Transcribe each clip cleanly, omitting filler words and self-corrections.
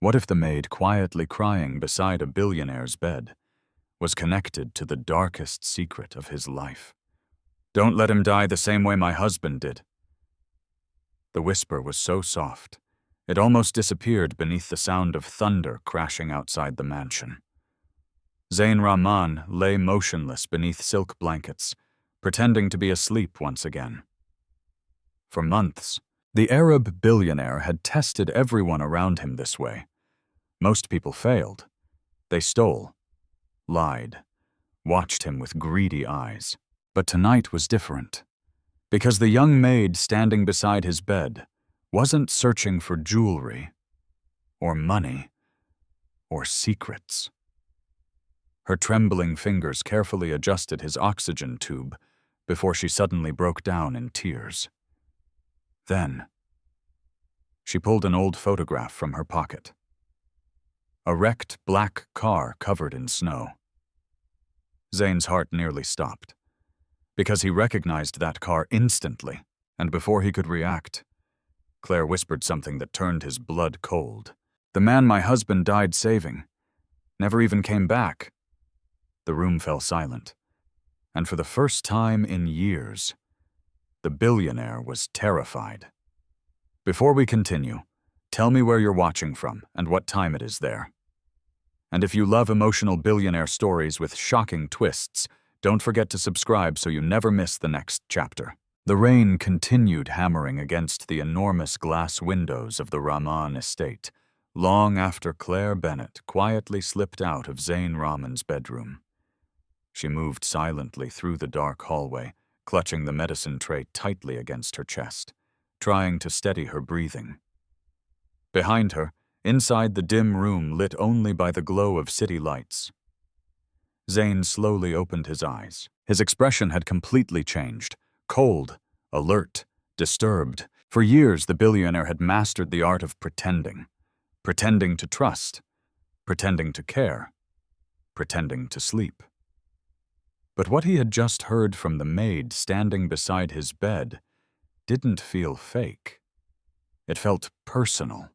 What if the maid quietly crying beside a billionaire's bed was connected to the darkest secret of his life? "Don't let him die the same way my husband did." The whisper was so soft, it almost disappeared beneath the sound of thunder crashing outside the mansion. Zain Rahman lay motionless beneath silk blankets, pretending to be asleep once again. For months, the Arab billionaire had tested everyone around him this way. Most people failed. They stole, lied, watched him with greedy eyes. But tonight was different, because the young maid standing beside his bed wasn't searching for jewelry, or money, or secrets. Her trembling fingers carefully adjusted his oxygen tube before she suddenly broke down in tears. Then, she pulled an old photograph from her pocket. A wrecked black car covered in snow. Zain's heart nearly stopped, because he recognized that car instantly, and before he could react, Claire whispered something that turned his blood cold. "The man my husband died saving never even came back." The room fell silent, and for the first time in years, the billionaire was terrified. "Before we continue, tell me where you're watching from and what time it is there. And if you love emotional billionaire stories with shocking twists, don't forget to subscribe so you never miss the next chapter." The rain continued hammering against the enormous glass windows of the Rahman estate, long after Claire Bennett quietly slipped out of Zain Rahman's bedroom. She moved silently through the dark hallway, clutching the medicine tray tightly against her chest, trying to steady her breathing. Behind her, inside the dim room lit only by the glow of city lights, Zain slowly opened his eyes. His expression had completely changed. Cold, alert, disturbed. For years, the billionaire had mastered the art of pretending. Pretending to trust. Pretending to care. Pretending to sleep. But what he had just heard from the maid standing beside his bed didn't feel fake. It felt personal.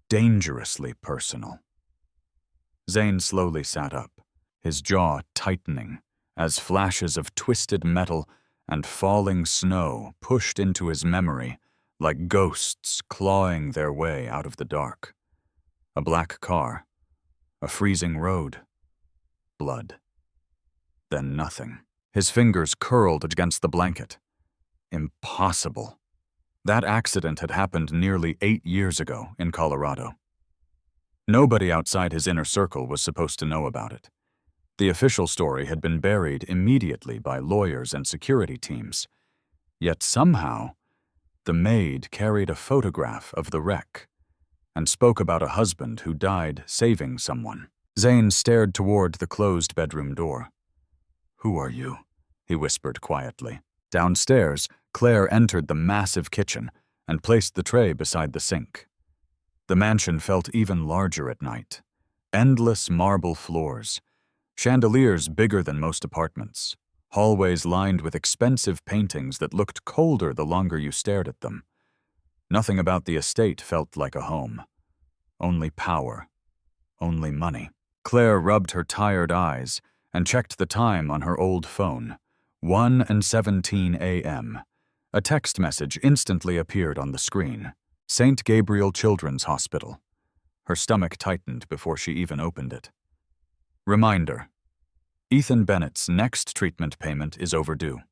Dangerously personal. Zain slowly sat up, his jaw tightening as flashes of twisted metal and falling snow pushed into his memory like ghosts clawing their way out of the dark. A black car, a freezing road, blood. Then nothing. His fingers curled against the blanket. Impossible. That accident had happened nearly 8 years ago in Colorado. Nobody outside his inner circle was supposed to know about it. The official story had been buried immediately by lawyers and security teams. Yet somehow, the maid carried a photograph of the wreck and spoke about a husband who died saving someone. Zain stared toward the closed bedroom door. "Who are you?" he whispered quietly. Downstairs, Claire entered the massive kitchen and placed the tray beside the sink. The mansion felt even larger at night. Endless marble floors, chandeliers bigger than most apartments, hallways lined with expensive paintings that looked colder the longer you stared at them. Nothing about the estate felt like a home. Only power. Only money. Claire rubbed her tired eyes and checked the time on her old phone. 1:17 a.m. A text message instantly appeared on the screen. St. Gabriel Children's Hospital. Her stomach tightened before she even opened it. Reminder: Ethan Bennett's next treatment payment is overdue.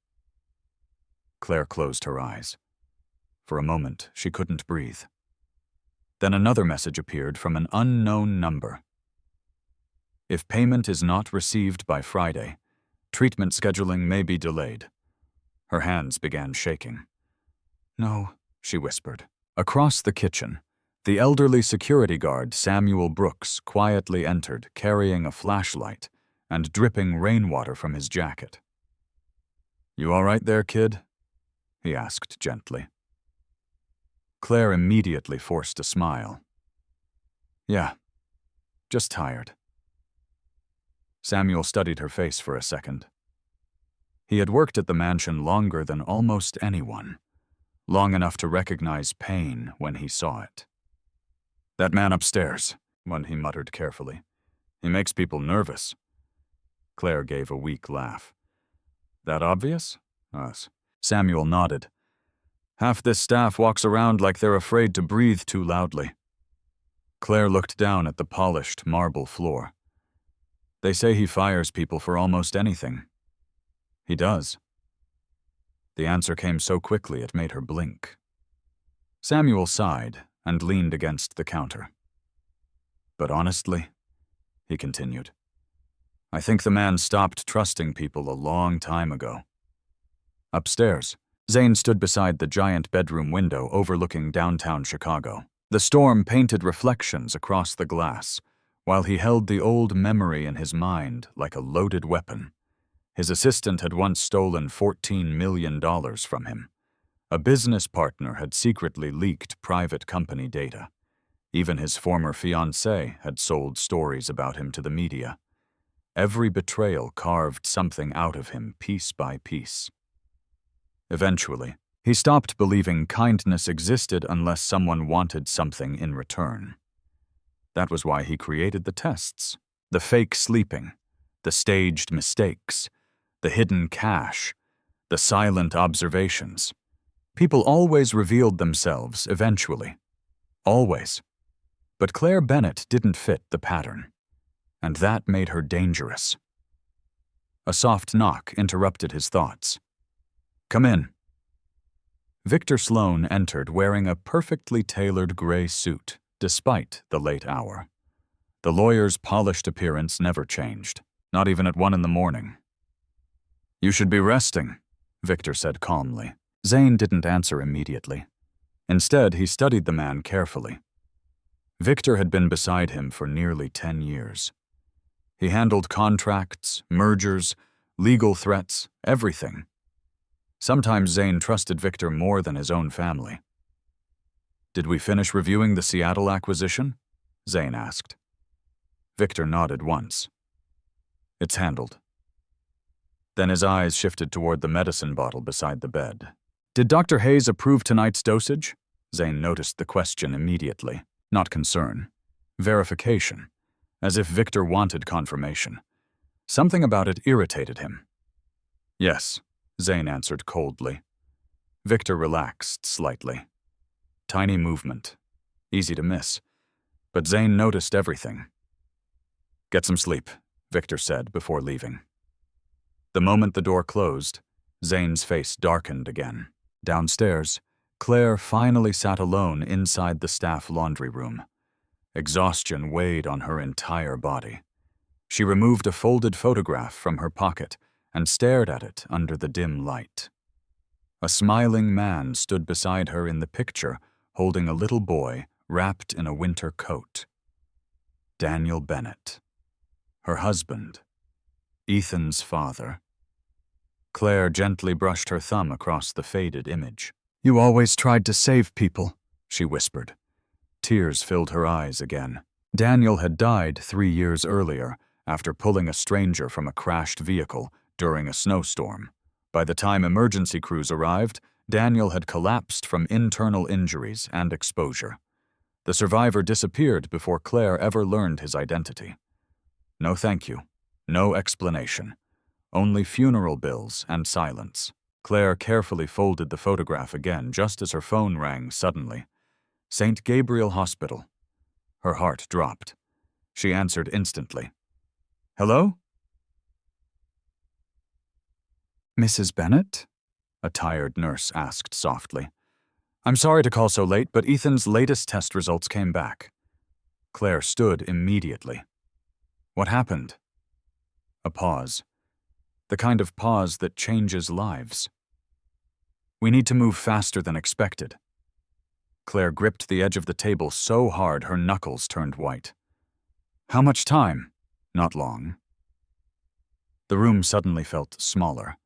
Claire closed her eyes. For a moment, she couldn't breathe. Then another message appeared from an unknown number. If payment is not received by Friday, treatment scheduling may be delayed. Her hands began shaking. "No," she whispered. Across the kitchen, the elderly security guard Samuel Brooks quietly entered, carrying a flashlight and dripping rainwater from his jacket. "You all right there, kid?" he asked gently. Claire immediately forced a smile. "Yeah, just tired." Samuel studied her face for a second. He had worked at the mansion longer than almost anyone, long enough to recognize pain when he saw it. That man upstairs, one he muttered carefully. He makes people nervous. Claire gave a weak laugh. That obvious? Us. Samuel nodded. Half this staff walks around like they're afraid to breathe too loudly. Claire looked down at the polished marble floor. They say he fires people for almost anything. He does. The answer came so quickly it made her blink. Samuel sighed and leaned against the counter. But honestly, he continued, I think the man stopped trusting people a long time ago. Upstairs, Zane stood beside the giant bedroom window overlooking downtown Chicago. The storm painted reflections across the glass, while he held the old memory in his mind like a loaded weapon. His assistant had once stolen $14 million from him. A business partner had secretly leaked private company data. Even his former fiancée had sold stories about him to the media. Every betrayal carved something out of him piece by piece. Eventually, he stopped believing kindness existed unless someone wanted something in return. That was why he created the tests, the fake sleeping, the staged mistakes, the hidden cash, the silent observations. People always revealed themselves eventually. Always. But Claire Bennett didn't fit the pattern, and that made her dangerous. A soft knock interrupted his thoughts. Come in. Victor Sloan entered wearing a perfectly tailored gray suit, despite the late hour. The lawyer's polished appearance never changed, not even at 1 a.m. You should be resting, Victor said calmly. Zane didn't answer immediately. Instead, he studied the man carefully. Victor had been beside him for nearly 10 years. He handled contracts, mergers, legal threats, everything. Sometimes Zane trusted Victor more than his own family. Did we finish reviewing the Seattle acquisition? Zane asked. Victor nodded once. It's handled. Then his eyes shifted toward the medicine bottle beside the bed. Did Dr. Hayes approve tonight's dosage? Zane noticed the question immediately. Not concern. Verification. As if Victor wanted confirmation. Something about it irritated him. Yes, Zane answered coldly. Victor relaxed slightly. Tiny movement. Easy to miss. But Zane noticed everything. Get some sleep, Victor said before leaving. The moment the door closed, Zane's face darkened again. Downstairs, Claire finally sat alone inside the staff laundry room. Exhaustion weighed on her entire body. She removed a folded photograph from her pocket and stared at it under the dim light. A smiling man stood beside her in the picture, holding a little boy wrapped in a winter coat. Daniel Bennett. Her husband. Ethan's father. Claire gently brushed her thumb across the faded image. You always tried to save people, she whispered. Tears filled her eyes again. Daniel had died 3 years earlier after pulling a stranger from a crashed vehicle during a snowstorm. By the time emergency crews arrived, Daniel had collapsed from internal injuries and exposure. The survivor disappeared before Claire ever learned his identity. No thank you. No explanation. Only funeral bills and silence. Claire carefully folded the photograph again just as her phone rang suddenly. St. Gabriel Hospital. Her heart dropped. She answered instantly. Hello? Mrs. Bennett? A tired nurse asked softly. I'm sorry to call so late, but Ethan's latest test results came back. Claire stood immediately. What happened? A pause. The kind of pause that changes lives. We need to move faster than expected. Claire gripped the edge of the table so hard her knuckles turned white. How much time? Not long. The room suddenly felt smaller,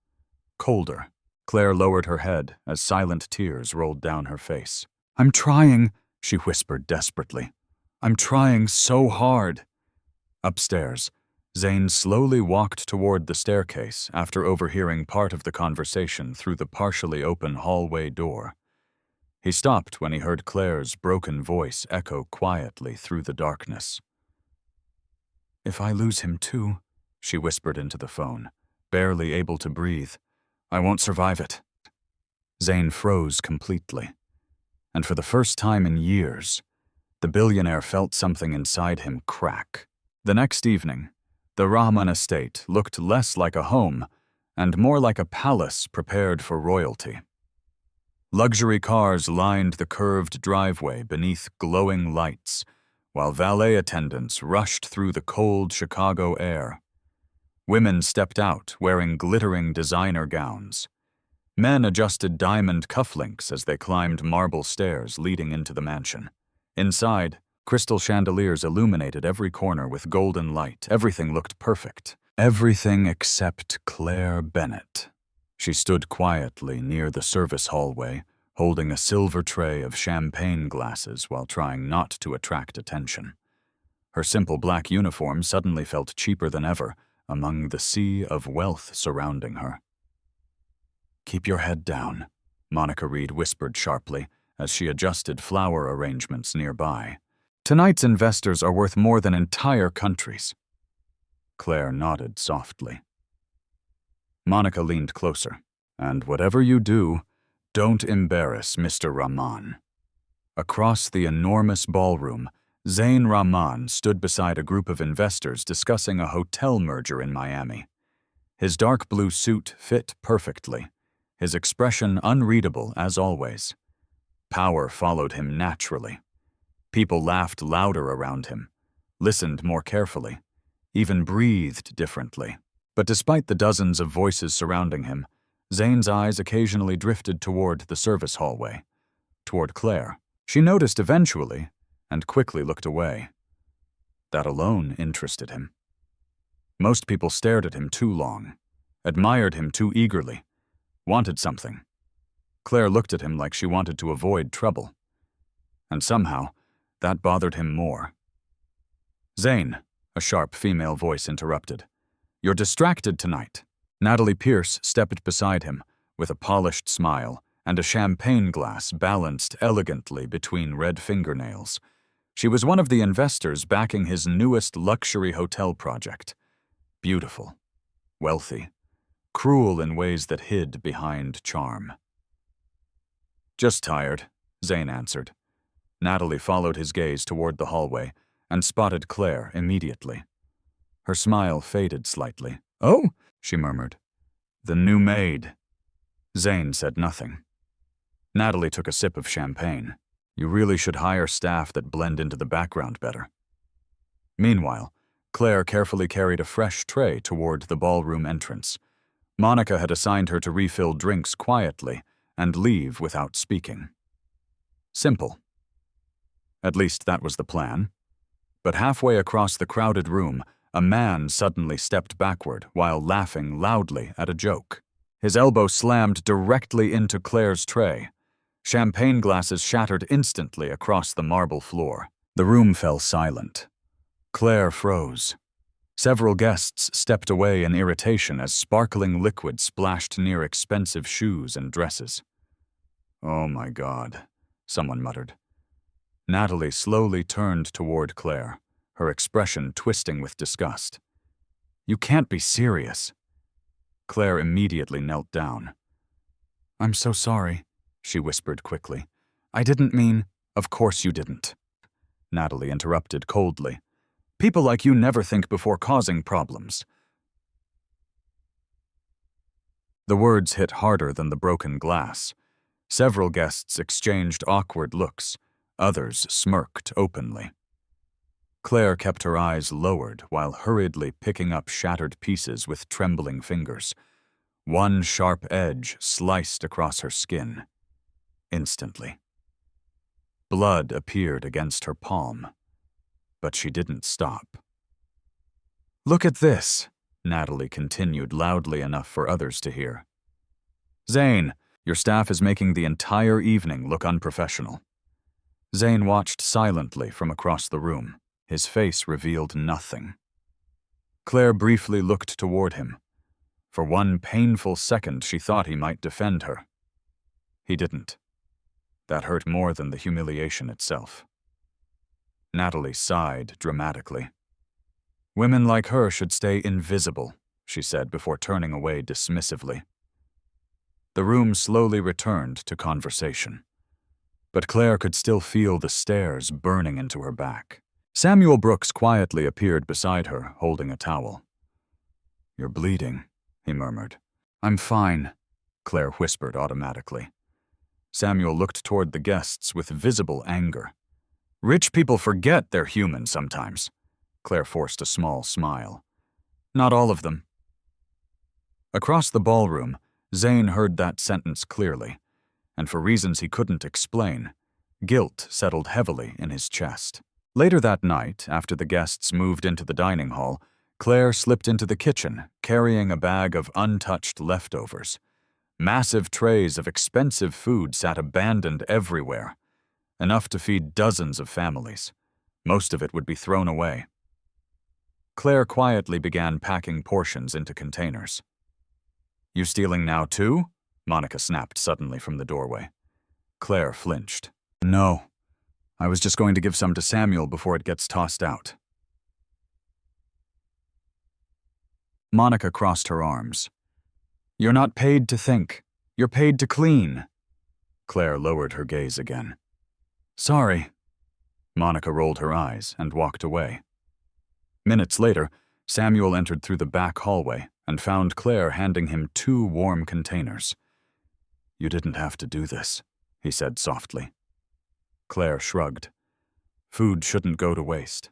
colder. Claire lowered her head as silent tears rolled down her face. I'm trying, she whispered desperately. I'm trying so hard. Upstairs, Zane slowly walked toward the staircase after overhearing part of the conversation through the partially open hallway door. He stopped when he heard Claire's broken voice echo quietly through the darkness. "If I lose him too," she whispered into the phone, barely able to breathe, "I won't survive it." Zane froze completely, and for the first time in years, the billionaire felt something inside him crack. The next evening, the Rahman estate looked less like a home and more like a palace prepared for royalty. Luxury cars lined the curved driveway beneath glowing lights, while valet attendants rushed through the cold Chicago air. Women stepped out wearing glittering designer gowns. Men adjusted diamond cufflinks as they climbed marble stairs leading into the mansion. Inside, crystal chandeliers illuminated every corner with golden light. Everything looked perfect. Everything except Claire Bennett. She stood quietly near the service hallway, holding a silver tray of champagne glasses while trying not to attract attention. Her simple black uniform suddenly felt cheaper than ever among the sea of wealth surrounding her. "Keep your head down," Monica Reed whispered sharply as she adjusted flower arrangements nearby. "Tonight's investors are worth more than entire countries." Claire nodded softly. Monica leaned closer. "And whatever you do, don't embarrass Mr. Rahman." Across the enormous ballroom, Zane Rahman stood beside a group of investors discussing a hotel merger in Miami. His dark blue suit fit perfectly, his expression unreadable as always. Power followed him naturally. People laughed louder around him, listened more carefully, even breathed differently. But despite the dozens of voices surrounding him, Zane's eyes occasionally drifted toward the service hallway, toward Claire. She noticed eventually and quickly looked away. That alone interested him. Most people stared at him too long, admired him too eagerly, wanted something. Claire looked at him like she wanted to avoid trouble. And somehow, that bothered him more. "Zane," a sharp female voice interrupted. "You're distracted tonight." Natalie Pierce stepped beside him with a polished smile and a champagne glass balanced elegantly between red fingernails. She was one of the investors backing his newest luxury hotel project. Beautiful, wealthy, cruel in ways that hid behind charm. "Just tired," Zane answered. Natalie followed his gaze toward the hallway and spotted Claire immediately. Her smile faded slightly. "Oh," she murmured. "The new maid." Zane said nothing. Natalie took a sip of champagne. "You really should hire staff that blend into the background better." Meanwhile, Claire carefully carried a fresh tray toward the ballroom entrance. Monica had assigned her to refill drinks quietly and leave without speaking. Simple. At least that was the plan. But halfway across the crowded room, a man suddenly stepped backward while laughing loudly at a joke. His elbow slammed directly into Claire's tray. Champagne glasses shattered instantly across the marble floor. The room fell silent. Claire froze. Several guests stepped away in irritation as sparkling liquid splashed near expensive shoes and dresses. "Oh my God," someone muttered. Natalie slowly turned toward Claire, her expression twisting with disgust. "You can't be serious." Claire immediately knelt down. "I'm so sorry," she whispered quickly. "I didn't mean—" "Of course you didn't," Natalie interrupted coldly. "People like you never think before causing problems." The words hit harder than the broken glass. Several guests exchanged awkward looks. Others smirked openly. Claire kept her eyes lowered while hurriedly picking up shattered pieces with trembling fingers. One sharp edge sliced across her skin. Instantly. Blood appeared against her palm, but she didn't stop. "Look at this," Natalie continued loudly enough for others to hear. "Zane, your staff is making the entire evening look unprofessional." Zane watched silently from across the room. His face revealed nothing. Claire briefly looked toward him. For one painful second, she thought he might defend her. He didn't. That hurt more than the humiliation itself. Natalie sighed dramatically. Women like her should stay invisible, she said before turning away dismissively. The room slowly returned to conversation, but Claire could still feel the stares burning into her back. Samuel Brooks quietly appeared beside her, holding a towel. "You're bleeding," he murmured. "I'm fine," Claire whispered automatically. Samuel looked toward the guests with visible anger. "Rich people forget they're human sometimes." Claire forced a small smile. "Not all of them." Across the ballroom, Zane heard that sentence clearly, and for reasons he couldn't explain, guilt settled heavily in his chest. Later that night, after the guests moved into the dining hall, Claire slipped into the kitchen, carrying a bag of untouched leftovers. Massive trays of expensive food sat abandoned everywhere, enough to feed dozens of families. Most of it would be thrown away. Claire quietly began packing portions into containers. "You stealing now too?" Monica snapped suddenly from the doorway. Claire flinched. "No. I was just going to give some to Samuel before it gets tossed out." Monica crossed her arms. "You're not paid to think. You're paid to clean." Claire lowered her gaze again. "Sorry." Monica rolled her eyes and walked away. Minutes later, Samuel entered through the back hallway and found Claire handing him 2 warm containers. "You didn't have to do this," he said softly. Claire shrugged. "Food shouldn't go to waste."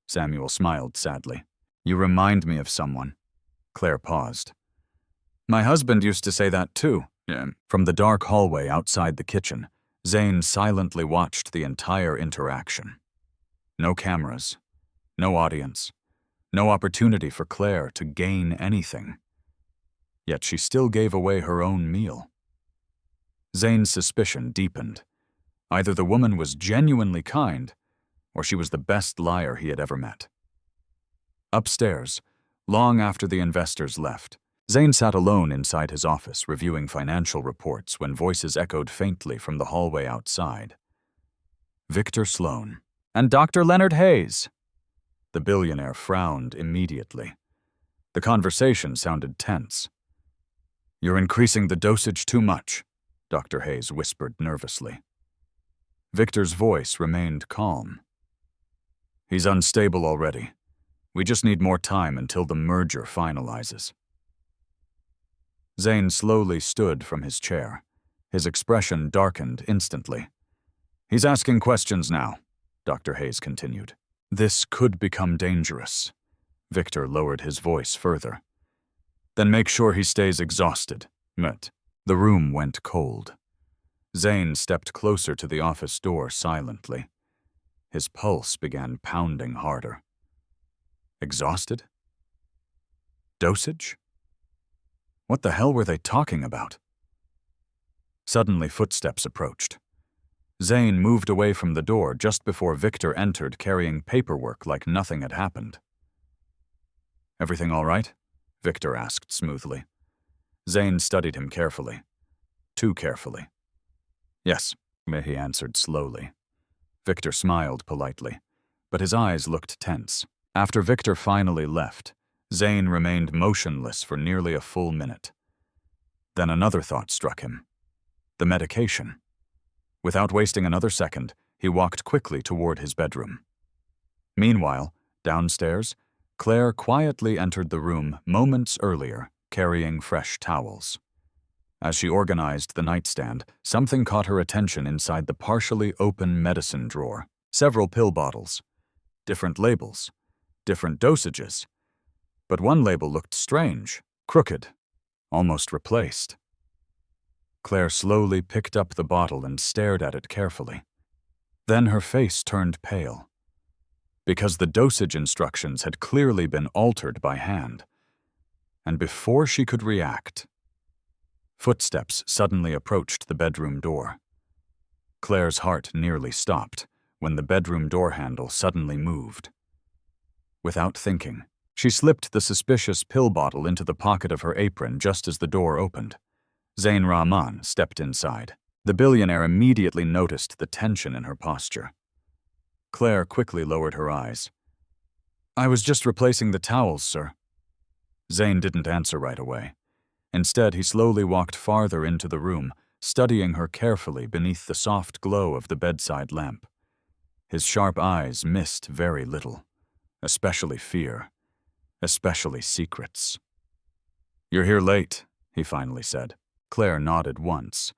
Samuel smiled sadly. "You remind me of someone." Claire paused. "My husband used to say that too." From the dark hallway outside the kitchen, Zane silently watched the entire interaction. No cameras, no audience, no opportunity for Claire to gain anything. Yet she still gave away her own meal. Zane's suspicion deepened. Either the woman was genuinely kind, or she was the best liar he had ever met. Upstairs, long after the investors left, Zane sat alone inside his office reviewing financial reports when voices echoed faintly from the hallway outside. Victor Sloan. "And Dr. Leonard Hayes." The billionaire frowned immediately. The conversation sounded tense. "You're increasing the dosage too much," Dr. Hayes whispered nervously. Victor's voice remained calm. "He's unstable already. We just need more time until the merger finalizes." Zane slowly stood from his chair. His expression darkened instantly. "He's asking questions now," Dr. Hayes continued. "This could become dangerous." Victor lowered his voice further. "Then make sure he stays exhausted." The room went cold. Zane stepped closer to the office door silently. His pulse began pounding harder. Exhausted? Dosage? What the hell were they talking about? Suddenly, footsteps approached. Zane moved away from the door just before Victor entered carrying paperwork like nothing had happened. "Everything all right?" Victor asked smoothly. Zane studied him carefully. Too carefully. "Yes," he answered slowly. Victor smiled politely, but his eyes looked tense. After Victor finally left, Zane remained motionless for nearly a full minute. Then another thought struck him. The medication. Without wasting another second, he walked quickly toward his bedroom. Meanwhile, downstairs, Claire quietly entered the room moments earlier, carrying fresh towels. As she organized the nightstand, something caught her attention inside the partially open medicine drawer. Several pill bottles. Different labels. Different dosages. But one label looked strange, crooked, almost replaced. Claire slowly picked up the bottle and stared at it carefully. Then her face turned pale, because the dosage instructions had clearly been altered by hand. And before she could react, footsteps suddenly approached the bedroom door. Claire's heart nearly stopped when the bedroom door handle suddenly moved. Without thinking, she slipped the suspicious pill bottle into the pocket of her apron just as the door opened. Zain Rahman stepped inside. The billionaire immediately noticed the tension in her posture. Claire quickly lowered her eyes. "I was just replacing the towels, sir." Zane didn't answer right away. Instead, he slowly walked farther into the room, studying her carefully beneath the soft glow of the bedside lamp. His sharp eyes missed very little, especially fear, especially secrets. "You're here late," he finally said. Claire nodded once.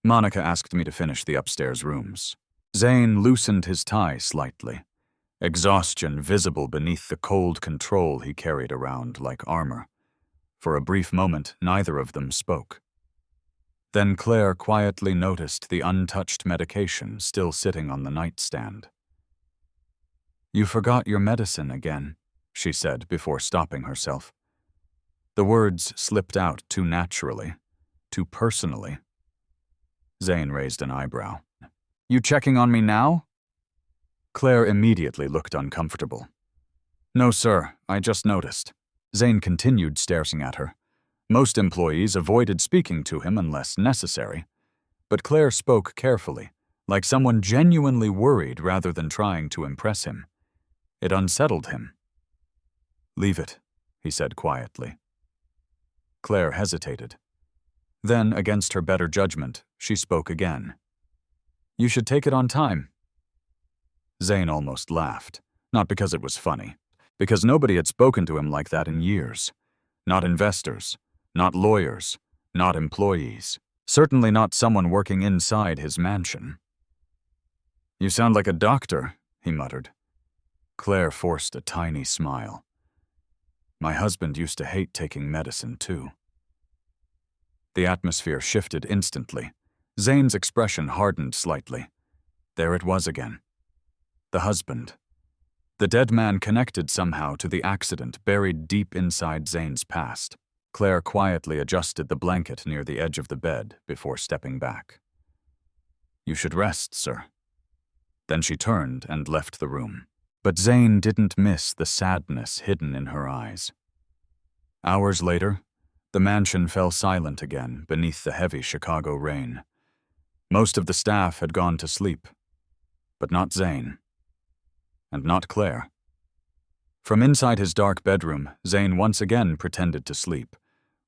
"Monica asked me to finish the upstairs rooms." Zane loosened his tie slightly, exhaustion visible beneath the cold control he carried around like armor. For a brief moment, neither of them spoke. Then Claire quietly noticed the untouched medication still sitting on the nightstand. "You forgot your medicine again," she said before stopping herself. The words slipped out too naturally, too personally. Zane raised an eyebrow. "You checking on me now?" Claire immediately looked uncomfortable. "No, sir, I just noticed." Zane continued staring at her. Most employees avoided speaking to him unless necessary, but Claire spoke carefully, like someone genuinely worried rather than trying to impress him. It unsettled him. "Leave it," he said quietly. Claire hesitated. Then, against her better judgment, she spoke again. "You should take it on time." Zane almost laughed, not because it was funny, because nobody had spoken to him like that in years. Not investors, not lawyers, not employees. Certainly not someone working inside his mansion. "You sound like a doctor," he muttered. Claire forced a tiny smile. "My husband used to hate taking medicine, too." The atmosphere shifted instantly. Zane's expression hardened slightly. There it was again. The husband. The dead man connected somehow to the accident buried deep inside Zane's past. Claire quietly adjusted the blanket near the edge of the bed before stepping back. "You should rest, sir." Then she turned and left the room. But Zane didn't miss the sadness hidden in her eyes. Hours later, the mansion fell silent again beneath the heavy Chicago rain. Most of the staff had gone to sleep, but not Zane. And not Claire. From inside his dark bedroom, Zane once again pretended to sleep,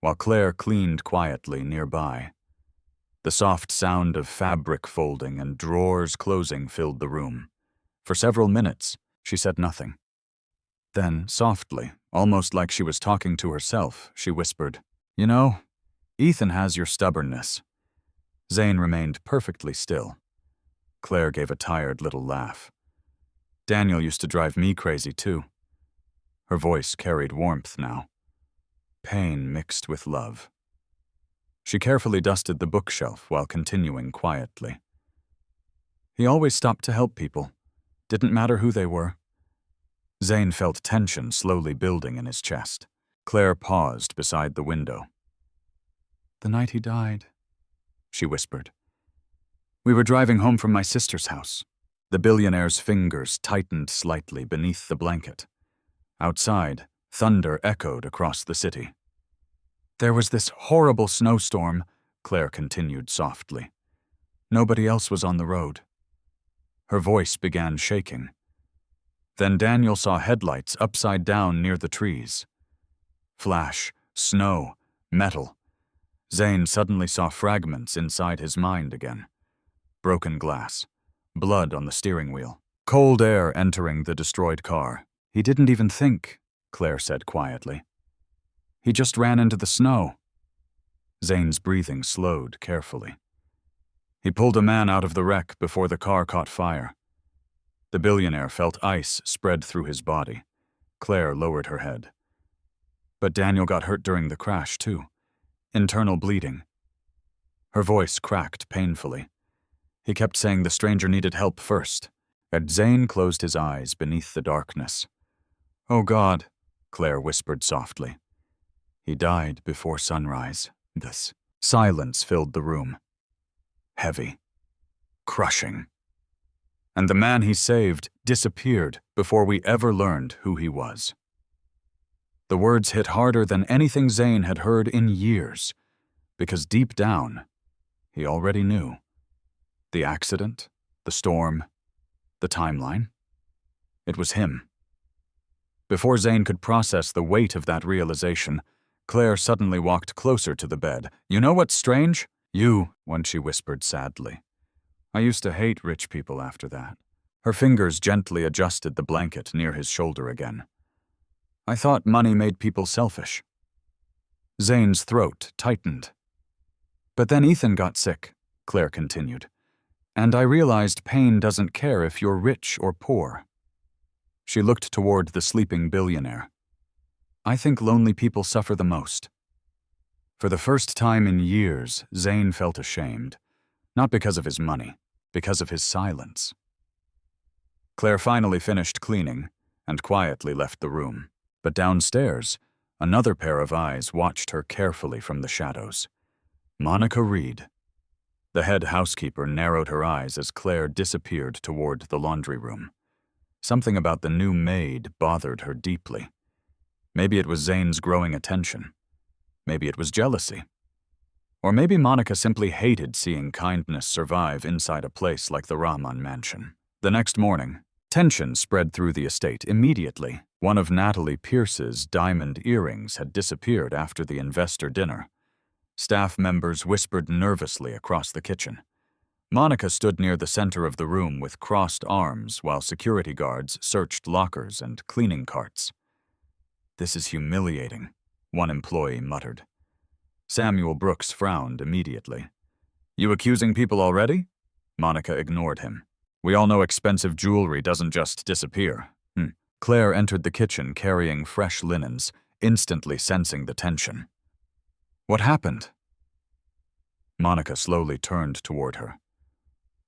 while Claire cleaned quietly nearby. The soft sound of fabric folding and drawers closing filled the room. For several minutes, she said nothing. Then, softly, almost like she was talking to herself, she whispered, "You know, Ethan has your stubbornness." Zane remained perfectly still. Claire gave a tired little laugh. "Daniel used to drive me crazy, too." Her voice carried warmth now. Pain mixed with love. She carefully dusted the bookshelf while continuing quietly. "He always stopped to help people. Didn't matter who they were." Zane felt tension slowly building in his chest. Claire paused beside the window. "The night he died," she whispered. "We were driving home from my sister's house." The billionaire's fingers tightened slightly beneath the blanket. Outside, thunder echoed across the city. "There was this horrible snowstorm," Claire continued softly. "Nobody else was on the road." Her voice began shaking. Then Daniel saw headlights upside down near the trees. Flash, snow, metal. Zane suddenly saw fragments inside his mind again. Broken glass. Blood on the steering wheel. Cold air entering the destroyed car. "He didn't even think," Claire said quietly. "He just ran into the snow." Zane's breathing slowed carefully. "He pulled a man out of the wreck before the car caught fire." The billionaire felt ice spread through his body. Claire lowered her head. "But Daniel got hurt during the crash, too. Internal bleeding." Her voice cracked painfully. He kept saying the stranger needed help first, and Zane closed his eyes beneath the darkness. "Oh God," Claire whispered softly. "He died before sunrise." This silence filled the room. Heavy. Crushing. And the man he saved disappeared before we ever learned who he was. The words hit harder than anything Zane had heard in years, because deep down, he already knew. The accident, the storm, the timeline. It was him. Before Zane could process the weight of that realization, Claire suddenly walked closer to the bed. "You know what's strange? You," when she whispered sadly. "I used to hate rich people after that." Her fingers gently adjusted the blanket near his shoulder again. "I thought money made people selfish." Zane's throat tightened. "But then Ethan got sick," Claire continued, "and I realized pain doesn't care if you're rich or poor." She looked toward the sleeping billionaire. "I think lonely people suffer the most." For the first time in years, Zane felt ashamed, not because of his money, because of his silence. Claire finally finished cleaning and quietly left the room. But downstairs, another pair of eyes watched her carefully from the shadows. Monica Reed. The head housekeeper narrowed her eyes as Claire disappeared toward the laundry room. Something about the new maid bothered her deeply. Maybe it was Zane's growing attention. Maybe it was jealousy. Or maybe Monica simply hated seeing kindness survive inside a place like the Rahman mansion. The next morning, tension spread through the estate immediately. One of Natalie Pierce's diamond earrings had disappeared after the investor dinner. Staff members whispered nervously across the kitchen. Monica stood near the center of the room with crossed arms while security guards searched lockers and cleaning carts. "This is humiliating," one employee muttered. Samuel Brooks frowned immediately. "You accusing people already?" Monica ignored him. "We all know expensive jewelry doesn't just disappear." Claire entered the kitchen carrying fresh linens, instantly sensing the tension. "What happened?" Monica slowly turned toward her.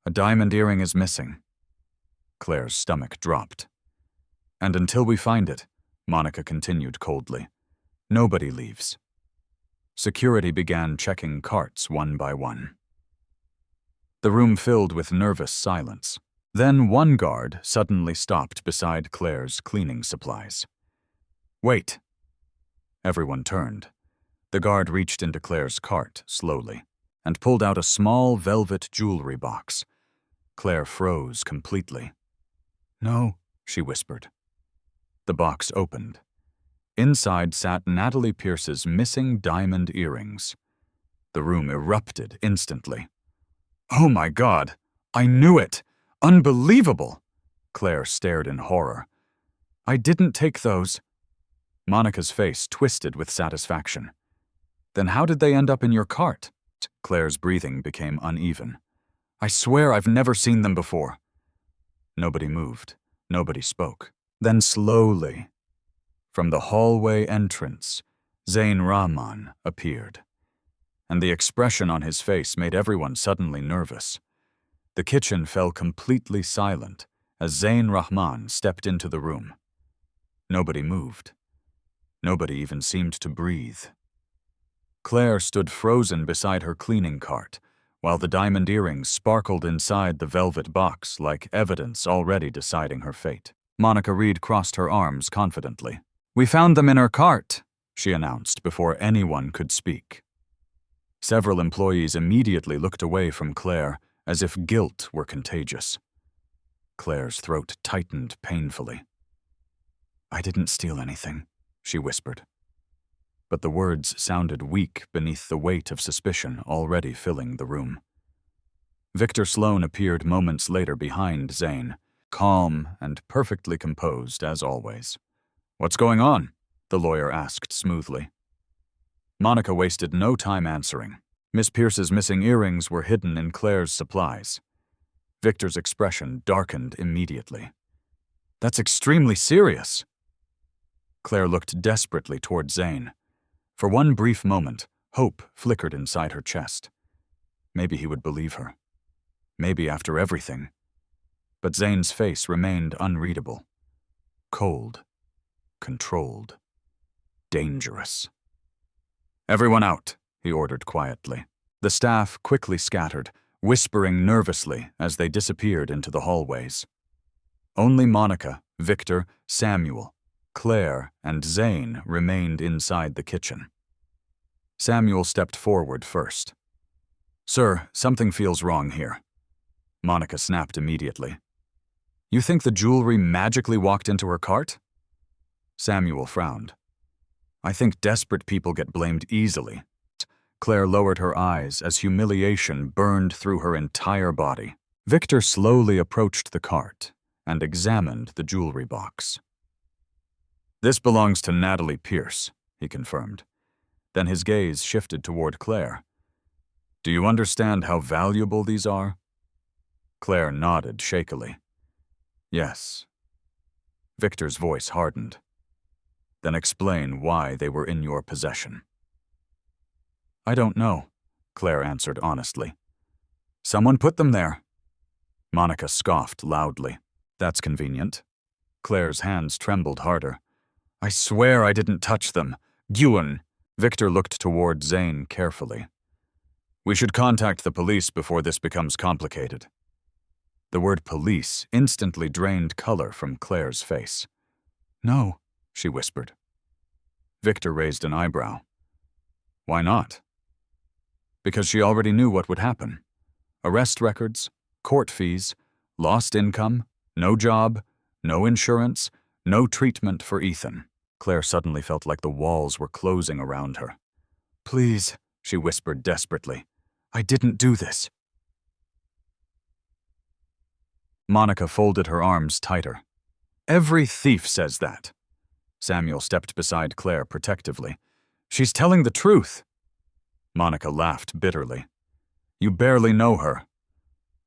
"A diamond earring is missing." Claire's stomach dropped. "And until we find it," Monica continued coldly, "nobody leaves." Security began checking carts one by one. The room filled with nervous silence. Then one guard suddenly stopped beside Claire's cleaning supplies. "Wait." Everyone turned. The guard reached into Claire's cart slowly and pulled out a small velvet jewelry box. Claire froze completely. "No," she whispered. The box opened. Inside sat Natalie Pierce's missing diamond earrings. The room erupted instantly. "Oh my God! I knew it! Unbelievable!" Claire stared in horror. "I didn't take those." Monica's face twisted with satisfaction. "Then how did they end up in your cart?" Claire's breathing became uneven. "I swear I've never seen them before." Nobody moved. Nobody spoke. Then slowly, from the hallway entrance, Zane Rahman appeared. And the expression on his face made everyone suddenly nervous. The kitchen fell completely silent as Zane Rahman stepped into the room. Nobody moved. Nobody even seemed to breathe. Claire stood frozen beside her cleaning cart, while the diamond earrings sparkled inside the velvet box like evidence already deciding her fate. Monica Reed crossed her arms confidently. "We found them in her cart," she announced before anyone could speak. Several employees immediately looked away from Claire, as if guilt were contagious. Claire's throat tightened painfully. "I didn't steal anything," she whispered. But the words sounded weak beneath the weight of suspicion already filling the room. Victor Sloan appeared moments later behind Zane, calm and perfectly composed as always. "What's going on?" the lawyer asked smoothly. Monica wasted no time answering. Miss Pierce's missing earrings were hidden in Claire's supplies. Victor's expression darkened immediately. "That's extremely serious." Claire looked desperately toward Zane. For one brief moment, hope flickered inside her chest. Maybe he would believe her. Maybe after everything. But Zane's face remained unreadable. Cold. Controlled. Dangerous. "Everyone out," he ordered quietly. The staff quickly scattered, whispering nervously as they disappeared into the hallways. Only Monica, Victor, Samuel, Claire, and Zane remained inside the kitchen. Samuel stepped forward first. "Sir, something feels wrong here." Monica snapped immediately. You think the jewelry magically walked into her cart? Samuel frowned. I think desperate people get blamed easily. Claire lowered her eyes as humiliation burned through her entire body. Victor slowly approached the cart and examined the jewelry box. This belongs to Natalie Pierce, he confirmed. Then his gaze shifted toward Claire. Do you understand how valuable these are? Claire nodded shakily. Yes. Victor's voice hardened. Then explain why they were in your possession. I don't know, Claire answered honestly. Someone put them there. Monica scoffed loudly. That's convenient. Claire's hands trembled harder. I swear I didn't touch them. Ewan. Victor looked toward Zane carefully. We should contact the police before this becomes complicated. The word police instantly drained color from Claire's face. No, she whispered. Victor raised an eyebrow. Why not? Because she already knew what would happen. Arrest records, court fees, lost income, no job, no insurance, no treatment for Ethan. Claire suddenly felt like the walls were closing around her. Please, she whispered desperately. I didn't do this. Monica folded her arms tighter. Every thief says that. Samuel stepped beside Claire protectively. She's telling the truth. Monica laughed bitterly. You barely know her.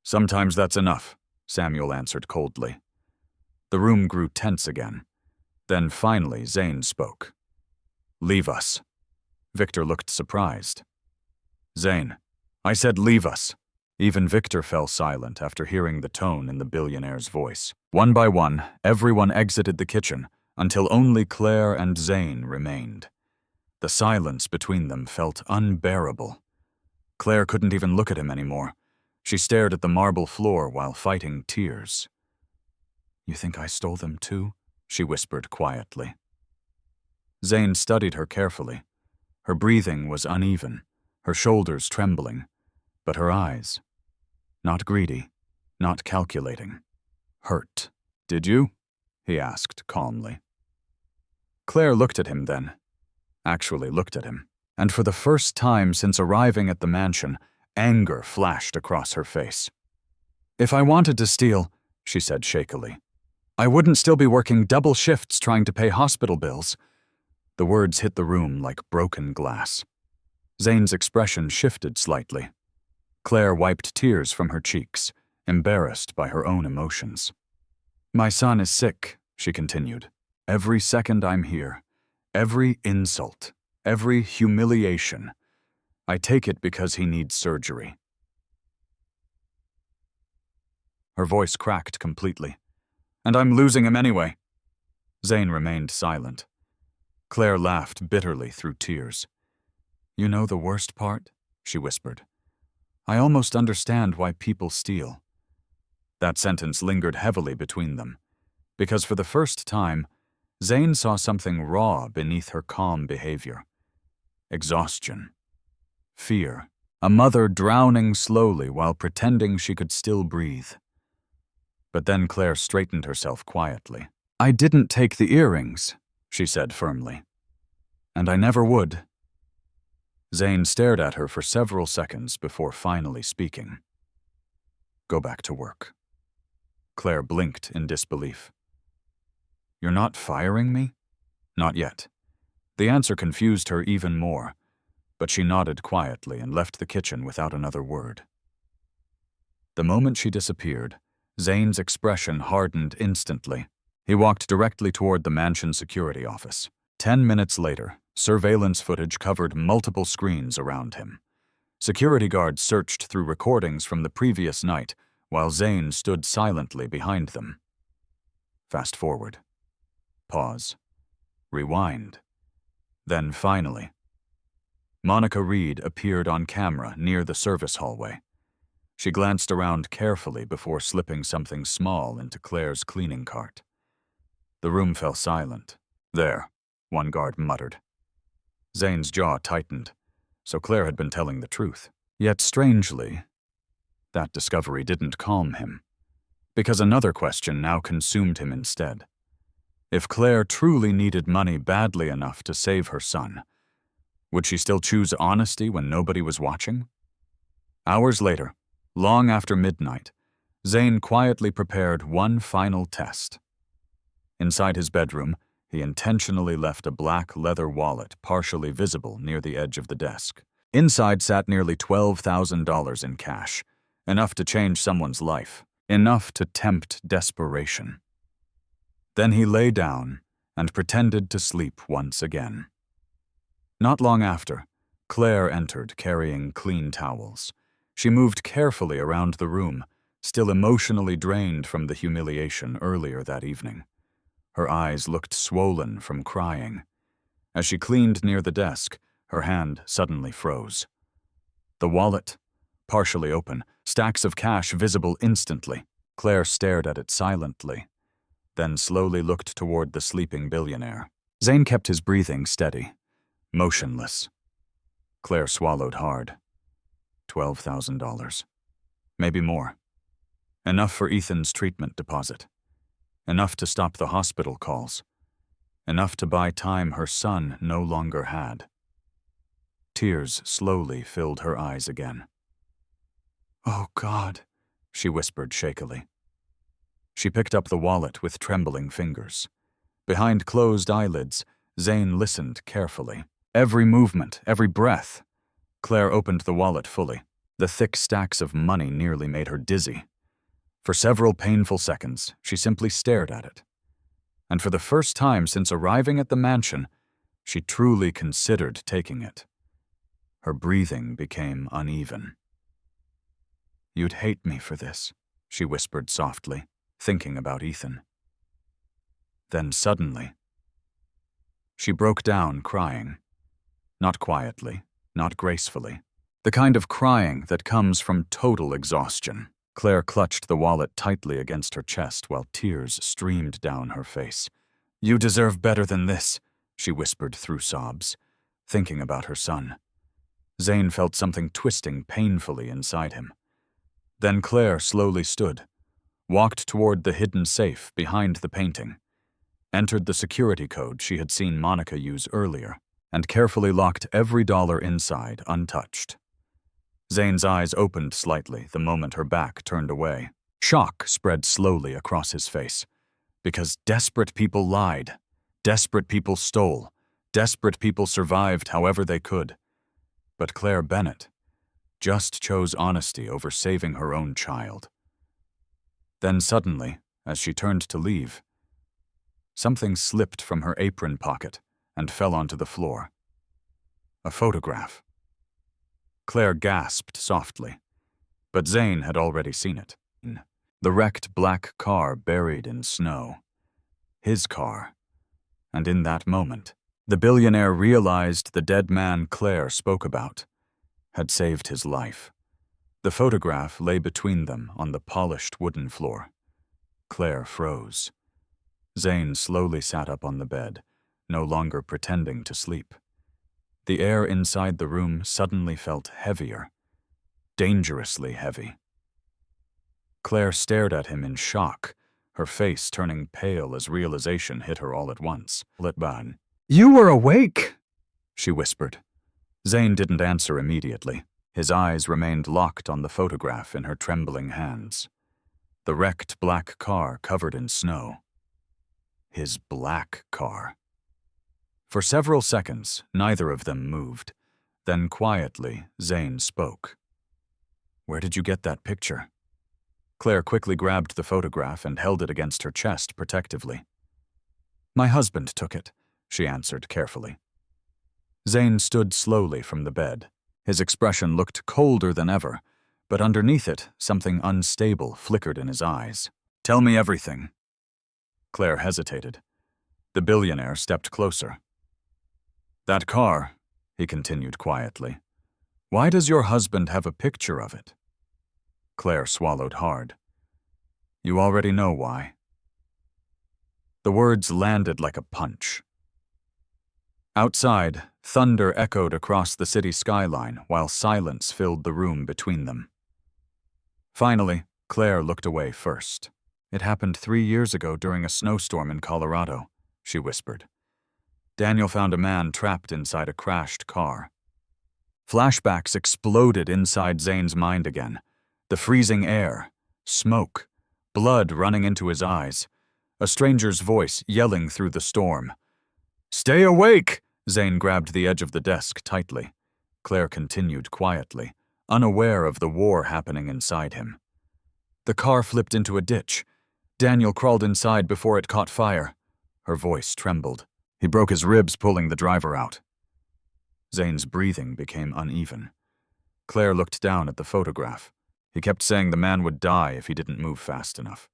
Sometimes that's enough, Samuel answered coldly. The room grew tense again. Then finally Zane spoke. Leave us. Victor looked surprised. Zane, I said leave us. Even Victor fell silent after hearing the tone in the billionaire's voice. One by one, everyone exited the kitchen until only Claire and Zane remained. The silence between them felt unbearable. Claire couldn't even look at him anymore. She stared at the marble floor while fighting tears. You think I stole them too? She whispered quietly. Zane studied her carefully. Her breathing was uneven, her shoulders trembling, but her eyes, not greedy, not calculating, hurt. Did you? He asked calmly. Claire looked at him then, actually looked at him, and for the first time since arriving at the mansion, anger flashed across her face. If I wanted to steal, she said shakily, I wouldn't still be working double shifts trying to pay hospital bills. The words hit the room like broken glass. Zane's expression shifted slightly. Claire wiped tears from her cheeks, embarrassed by her own emotions. My son is sick, she continued. Every second I'm here, every insult, every humiliation, I take it because he needs surgery. Her voice cracked completely. And I'm losing him anyway. Zane remained silent. Claire laughed bitterly through tears. You know the worst part? She whispered. I almost understand why people steal. That sentence lingered heavily between them, because for the first time, Zane saw something raw beneath her calm behavior. Exhaustion. Fear. A mother drowning slowly while pretending she could still breathe. But then Claire straightened herself quietly. I didn't take the earrings, she said firmly. And I never would. Zane stared at her for several seconds before finally speaking. Go back to work. Claire blinked in disbelief. You're not firing me? Not yet. The answer confused her even more, but she nodded quietly and left the kitchen without another word. The moment she disappeared, Zane's expression hardened instantly. He walked directly toward the mansion security office. 10 minutes later, surveillance footage covered multiple screens around him. Security guards searched through recordings from the previous night, while Zane stood silently behind them. Fast forward. Pause. Rewind. Then finally, Monica Reed appeared on camera near the service hallway. She glanced around carefully before slipping something small into Claire's cleaning cart. The room fell silent. There, one guard muttered. Zane's jaw tightened, so Claire had been telling the truth. Yet strangely, That discovery didn't calm him, because another question now consumed him instead. If Claire truly needed money badly enough to save her son, would she still choose honesty when nobody was watching? Hours later, long after midnight, Zane quietly prepared one final test. Inside his bedroom, he intentionally left a black leather wallet partially visible near the edge of the desk. Inside sat nearly $12,000 in cash, enough to change someone's life, enough to tempt desperation. Then he lay down and pretended to sleep once again. Not long after, Claire entered carrying clean towels. She moved carefully around the room, still emotionally drained from the humiliation earlier that evening. Her eyes looked swollen from crying. As she cleaned near the desk, her hand suddenly froze. The wallet, partially open, stacks of cash visible instantly. Claire stared at it silently, then slowly looked toward the sleeping billionaire. Zane kept his breathing steady, motionless. Claire swallowed hard. $12,000. Maybe more. Enough for Ethan's treatment deposit. Enough to stop the hospital calls. Enough to buy time her son no longer had. Tears slowly filled her eyes again. "Oh, God," she whispered shakily. She picked up the wallet with trembling fingers. Behind closed eyelids, Zane listened carefully. Every movement, every breath. Claire opened the wallet fully. The thick stacks of money nearly made her dizzy. For several painful seconds, she simply stared at it. And for the first time since arriving at the mansion, she truly considered taking it. Her breathing became uneven. "You'd hate me for this," she whispered softly, thinking about Ethan. Then suddenly, she broke down crying. Not quietly, not gracefully. The kind of crying that comes from total exhaustion. Claire clutched the wallet tightly against her chest while tears streamed down her face. "You deserve better than this," she whispered through sobs, thinking about her son. Zane felt something twisting painfully inside him. Then Claire slowly stood, walked toward the hidden safe behind the painting, entered the security code she had seen Monica use earlier, and carefully locked every dollar inside untouched. Zane's eyes opened slightly the moment her back turned away. Shock spread slowly across his face. Because desperate people lied, desperate people stole, desperate people survived however they could. But Claire Bennett just chose honesty over saving her own child. Then suddenly, as she turned to leave, something slipped from her apron pocket and fell onto the floor. A photograph. Claire gasped softly, but Zane had already seen it. The wrecked black car buried in snow. His car. And in that moment, the billionaire realized the dead man Claire spoke about had saved his life. The photograph lay between them on the polished wooden floor. Claire froze. Zane slowly sat up on the bed, no longer pretending to sleep. The air inside the room suddenly felt heavier, dangerously heavy. Claire stared at him in shock, her face turning pale as realization hit her all at once. "You were awake," she whispered. Zane didn't answer immediately. His eyes remained locked on the photograph in her trembling hands. The wrecked black car covered in snow. His black car. For several seconds, neither of them moved. Then quietly, Zane spoke. "Where did you get that picture?" Claire quickly grabbed the photograph and held it against her chest protectively. "My husband took it," she answered carefully. Zane stood slowly from the bed. His expression looked colder than ever, but underneath it, something unstable flickered in his eyes. "Tell me everything." Claire hesitated. The billionaire stepped closer. "That car," he continued quietly. "Why does your husband have a picture of it?" Claire swallowed hard. "You already know why." The words landed like a punch. Outside, thunder echoed across the city skyline while silence filled the room between them. Finally, Claire looked away first. "It happened 3 years ago during a snowstorm in Colorado," she whispered. "Daniel found a man trapped inside a crashed car." Flashbacks exploded inside Zane's mind again. The freezing air, smoke, blood running into his eyes, a stranger's voice yelling through the storm. "Stay awake!" Zane grabbed the edge of the desk tightly. Claire continued quietly, unaware of the war happening inside him. The car flipped into a ditch. Daniel crawled inside before it caught fire. Her voice trembled. He broke his ribs pulling the driver out. Zane's breathing became uneven. Claire looked down at the photograph. He kept saying the man would die if he didn't move fast enough.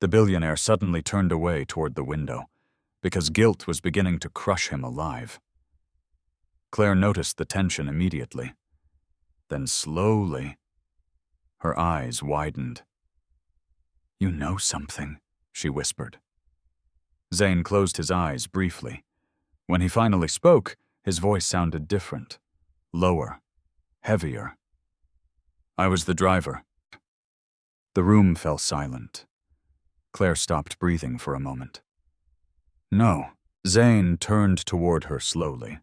The billionaire suddenly turned away toward the window, because guilt was beginning to crush him alive. Claire noticed the tension immediately. Then slowly, her eyes widened. "You know something," she whispered. Zane closed his eyes briefly. When he finally spoke, his voice sounded different, lower, heavier. "I was the driver." The room fell silent. Claire stopped breathing for a moment. "No." Zane turned toward her slowly.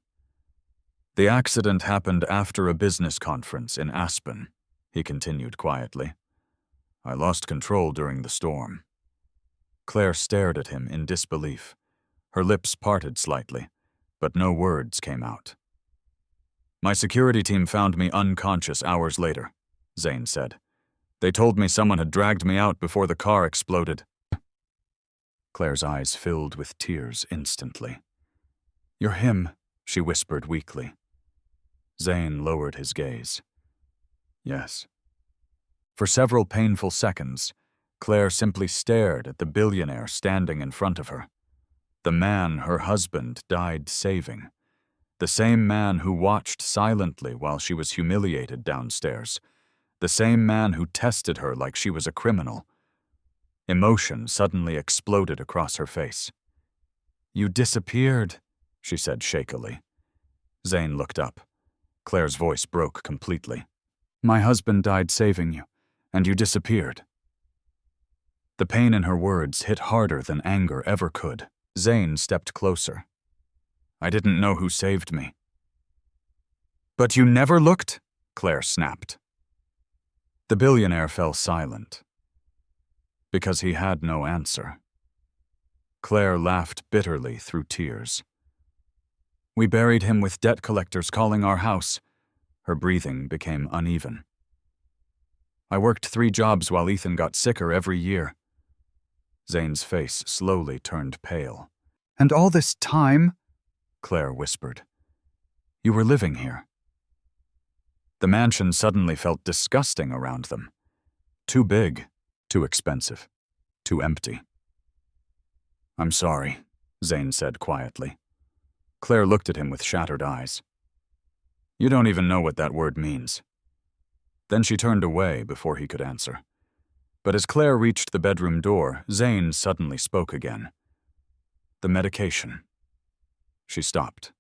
"The accident happened after a business conference in Aspen," he continued quietly. "I lost control during the storm." Claire stared at him in disbelief. Her lips parted slightly, but no words came out. "My security team found me unconscious hours later," Zane said. "They told me someone had dragged me out before the car exploded." Claire's eyes filled with tears instantly. "You're him," she whispered weakly. Zane lowered his gaze. "Yes." For several painful seconds, Claire simply stared at the billionaire standing in front of her. The man her husband died saving. The same man who watched silently while she was humiliated downstairs. The same man who tested her like she was a criminal. Emotion suddenly exploded across her face. "You disappeared," she said shakily. Zane looked up. Claire's voice broke completely. "My husband died saving you, and you disappeared." The pain in her words hit harder than anger ever could. Zane stepped closer. "I didn't know who saved me." "But you never looked?" Claire snapped. The billionaire fell silent. Because he had no answer. Claire laughed bitterly through tears. "We buried him with debt collectors calling our house." Her breathing became uneven. "I worked 3 jobs while Ethan got sicker every year." Zane's face slowly turned pale. "And all this time?" Claire whispered. "You were living here." The mansion suddenly felt disgusting around them. Too big, too expensive, too empty. "I'm sorry," Zane said quietly. Claire looked at him with shattered eyes. "You don't even know what that word means." Then she turned away before he could answer. But as Claire reached the bedroom door, Zane suddenly spoke again. "The medication." She stopped.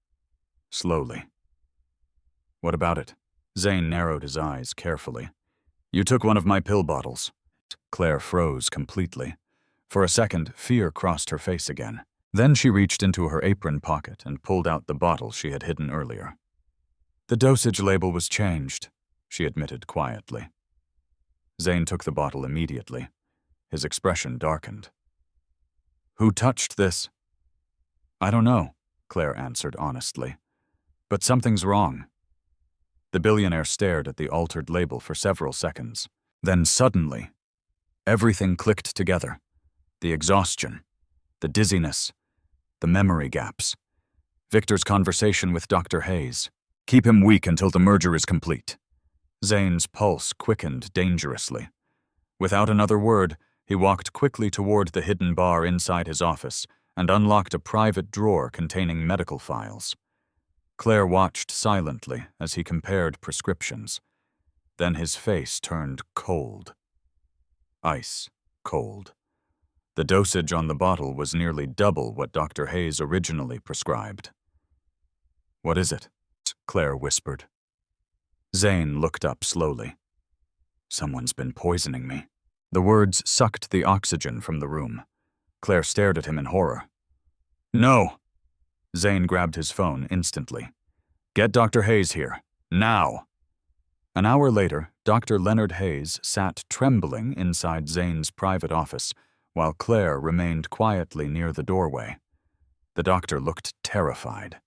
Slowly. "What about it?" Zane narrowed his eyes carefully. "You took one of my pill bottles." Claire froze completely. For a second, fear crossed her face again. Then she reached into her apron pocket and pulled out the bottle she had hidden earlier. "The dosage label was changed," she admitted quietly. Zane took the bottle immediately. His expression darkened. "Who touched this?" "I don't know," Claire answered honestly. "But something's wrong." The billionaire stared at the altered label for several seconds. Then suddenly, everything clicked together. The exhaustion, the dizziness, the memory gaps. Victor's conversation with Dr. Hayes. "Keep him weak until the merger is complete." Zane's pulse quickened dangerously. Without another word, he walked quickly toward the hidden bar inside his office and unlocked a private drawer containing medical files. Claire watched silently as he compared prescriptions. Then his face turned cold. Ice cold. The dosage on the bottle was nearly double what Dr. Hayes originally prescribed. "What is it?" Claire whispered. Zane looked up slowly. Someone's been poisoning me. The words sucked the oxygen from the room. Claire stared at him in horror. No! Zane grabbed his phone instantly. Get Dr. Hayes here. Now! An hour later, Dr. Leonard Hayes sat trembling inside Zane's private office, while Claire remained quietly near the doorway. The doctor looked terrified.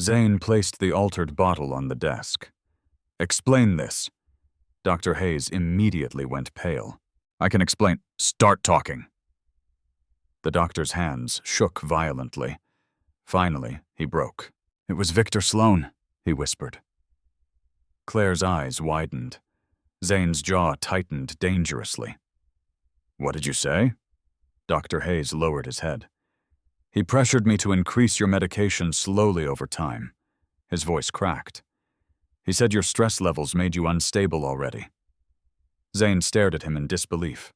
Zane placed the altered bottle on the desk. Explain this. Dr. Hayes immediately went pale. I can explain. Start talking. The doctor's hands shook violently. Finally, he broke. It was Victor Sloan, he whispered. Claire's eyes widened. Zane's jaw tightened dangerously. What did you say? Dr. Hayes lowered his head. He pressured me to increase your medication slowly over time. His voice cracked. He said your stress levels made you unstable already. Zane stared at him in disbelief.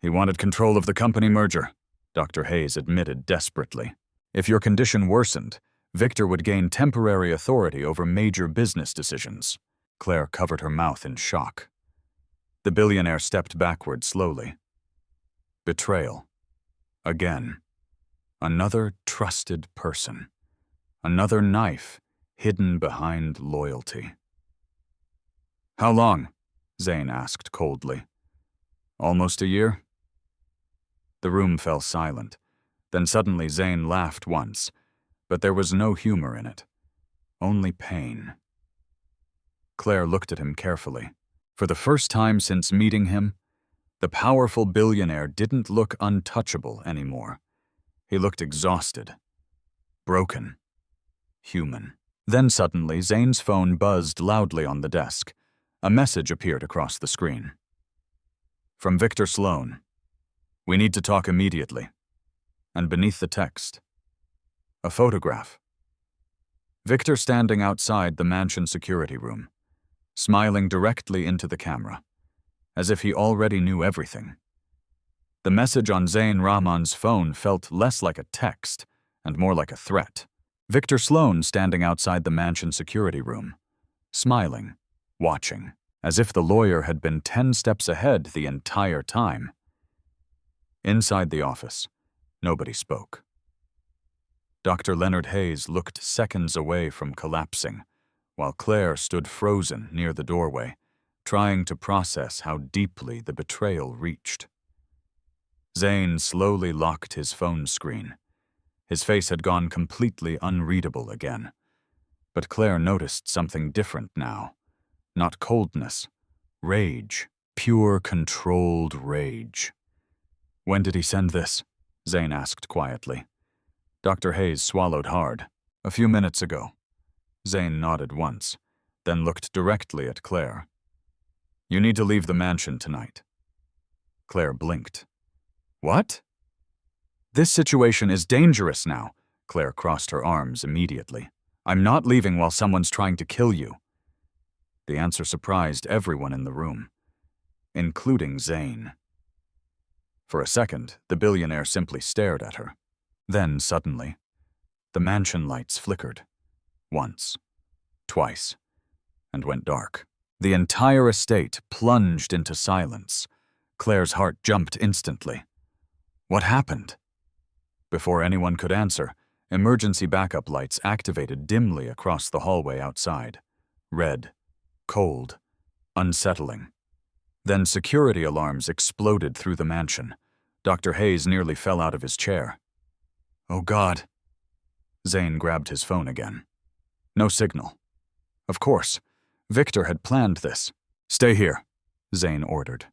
He wanted control of the company merger, Dr. Hayes admitted desperately. If your condition worsened, Victor would gain temporary authority over major business decisions. Claire covered her mouth in shock. The billionaire stepped backward slowly. Betrayal. Again. Another trusted person. Another knife hidden behind loyalty. How long? Zane asked coldly. Almost a year. The room fell silent. Then suddenly Zane laughed once, but there was no humor in it. Only pain. Claire looked at him carefully. For the first time since meeting him, the powerful billionaire didn't look untouchable anymore. He looked exhausted, broken, human. Then suddenly, Zane's phone buzzed loudly on the desk. A message appeared across the screen. From Victor Sloan. We need to talk immediately. And beneath the text, a photograph. Victor standing outside the mansion security room, smiling directly into the camera, as if he already knew everything. The message on Zane Rahman's phone felt less like a text and more like a threat. Victor Sloan standing outside the mansion security room, smiling, watching, as if the lawyer had been 10 steps ahead the entire time. Inside the office, nobody spoke. Dr. Leonard Hayes looked seconds away from collapsing, while Claire stood frozen near the doorway, trying to process how deeply the betrayal reached. Zane slowly locked his phone screen. His face had gone completely unreadable again. But Claire noticed something different now. Not coldness, rage, pure controlled rage. When did he send this? Zane asked quietly. Dr. Hayes swallowed hard. A few minutes ago. Zane nodded once, then looked directly at Claire. You need to leave the mansion tonight. Claire blinked. What? This situation is dangerous now. Claire crossed her arms immediately. I'm not leaving while someone's trying to kill you. The answer surprised everyone in the room, including Zane. For a second, the billionaire simply stared at her. Then, suddenly, the mansion lights flickered. Once, twice, and went dark. The entire estate plunged into silence. Claire's heart jumped instantly. What happened? Before anyone could answer, emergency backup lights activated dimly across the hallway outside. Red, cold, unsettling. Then security alarms exploded through the mansion. Dr. Hayes nearly fell out of his chair. Oh God. Zane grabbed his phone again. No signal. Of course. Victor had planned this. Stay here, Zane ordered.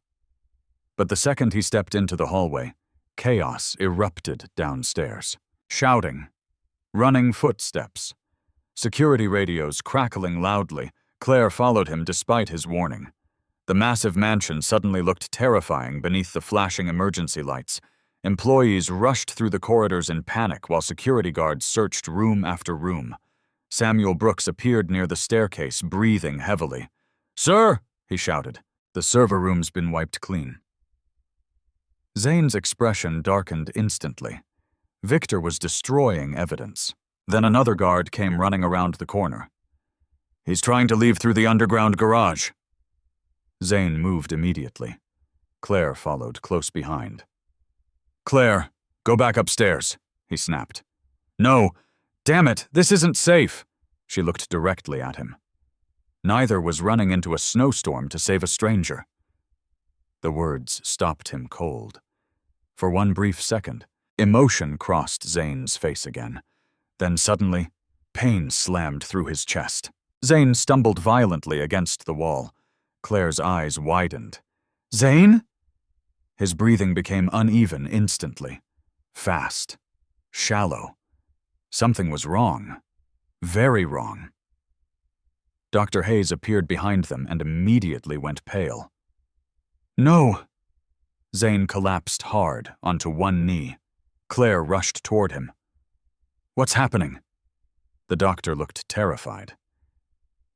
But the second he stepped into the hallway, chaos erupted downstairs. Shouting, running footsteps, security radios crackling loudly. Claire followed him despite his warning. The massive mansion suddenly looked terrifying beneath the flashing emergency lights. Employees rushed through the corridors in panic while security guards searched room after room. Samuel Brooks appeared near the staircase, breathing heavily. Sir, he shouted, the server room's been wiped clean. Zane's expression darkened instantly. Victor was destroying evidence. Then another guard came running around the corner. He's trying to leave through the underground garage. Zane moved immediately. Claire followed close behind. "Claire, go back upstairs," he snapped. "No! Damn it, this isn't safe!" She looked directly at him. Neither was running into a snowstorm to save a stranger. The words stopped him cold. For one brief second, emotion crossed Zane's face again. Then suddenly, pain slammed through his chest. Zane stumbled violently against the wall. Claire's eyes widened. "Zane?" His breathing became uneven instantly. Fast. Shallow. Something was wrong. Very wrong. Dr. Hayes appeared behind them and immediately went pale. "No!" Zane collapsed hard onto one knee. Claire rushed toward him. "What's happening?" The doctor looked terrified.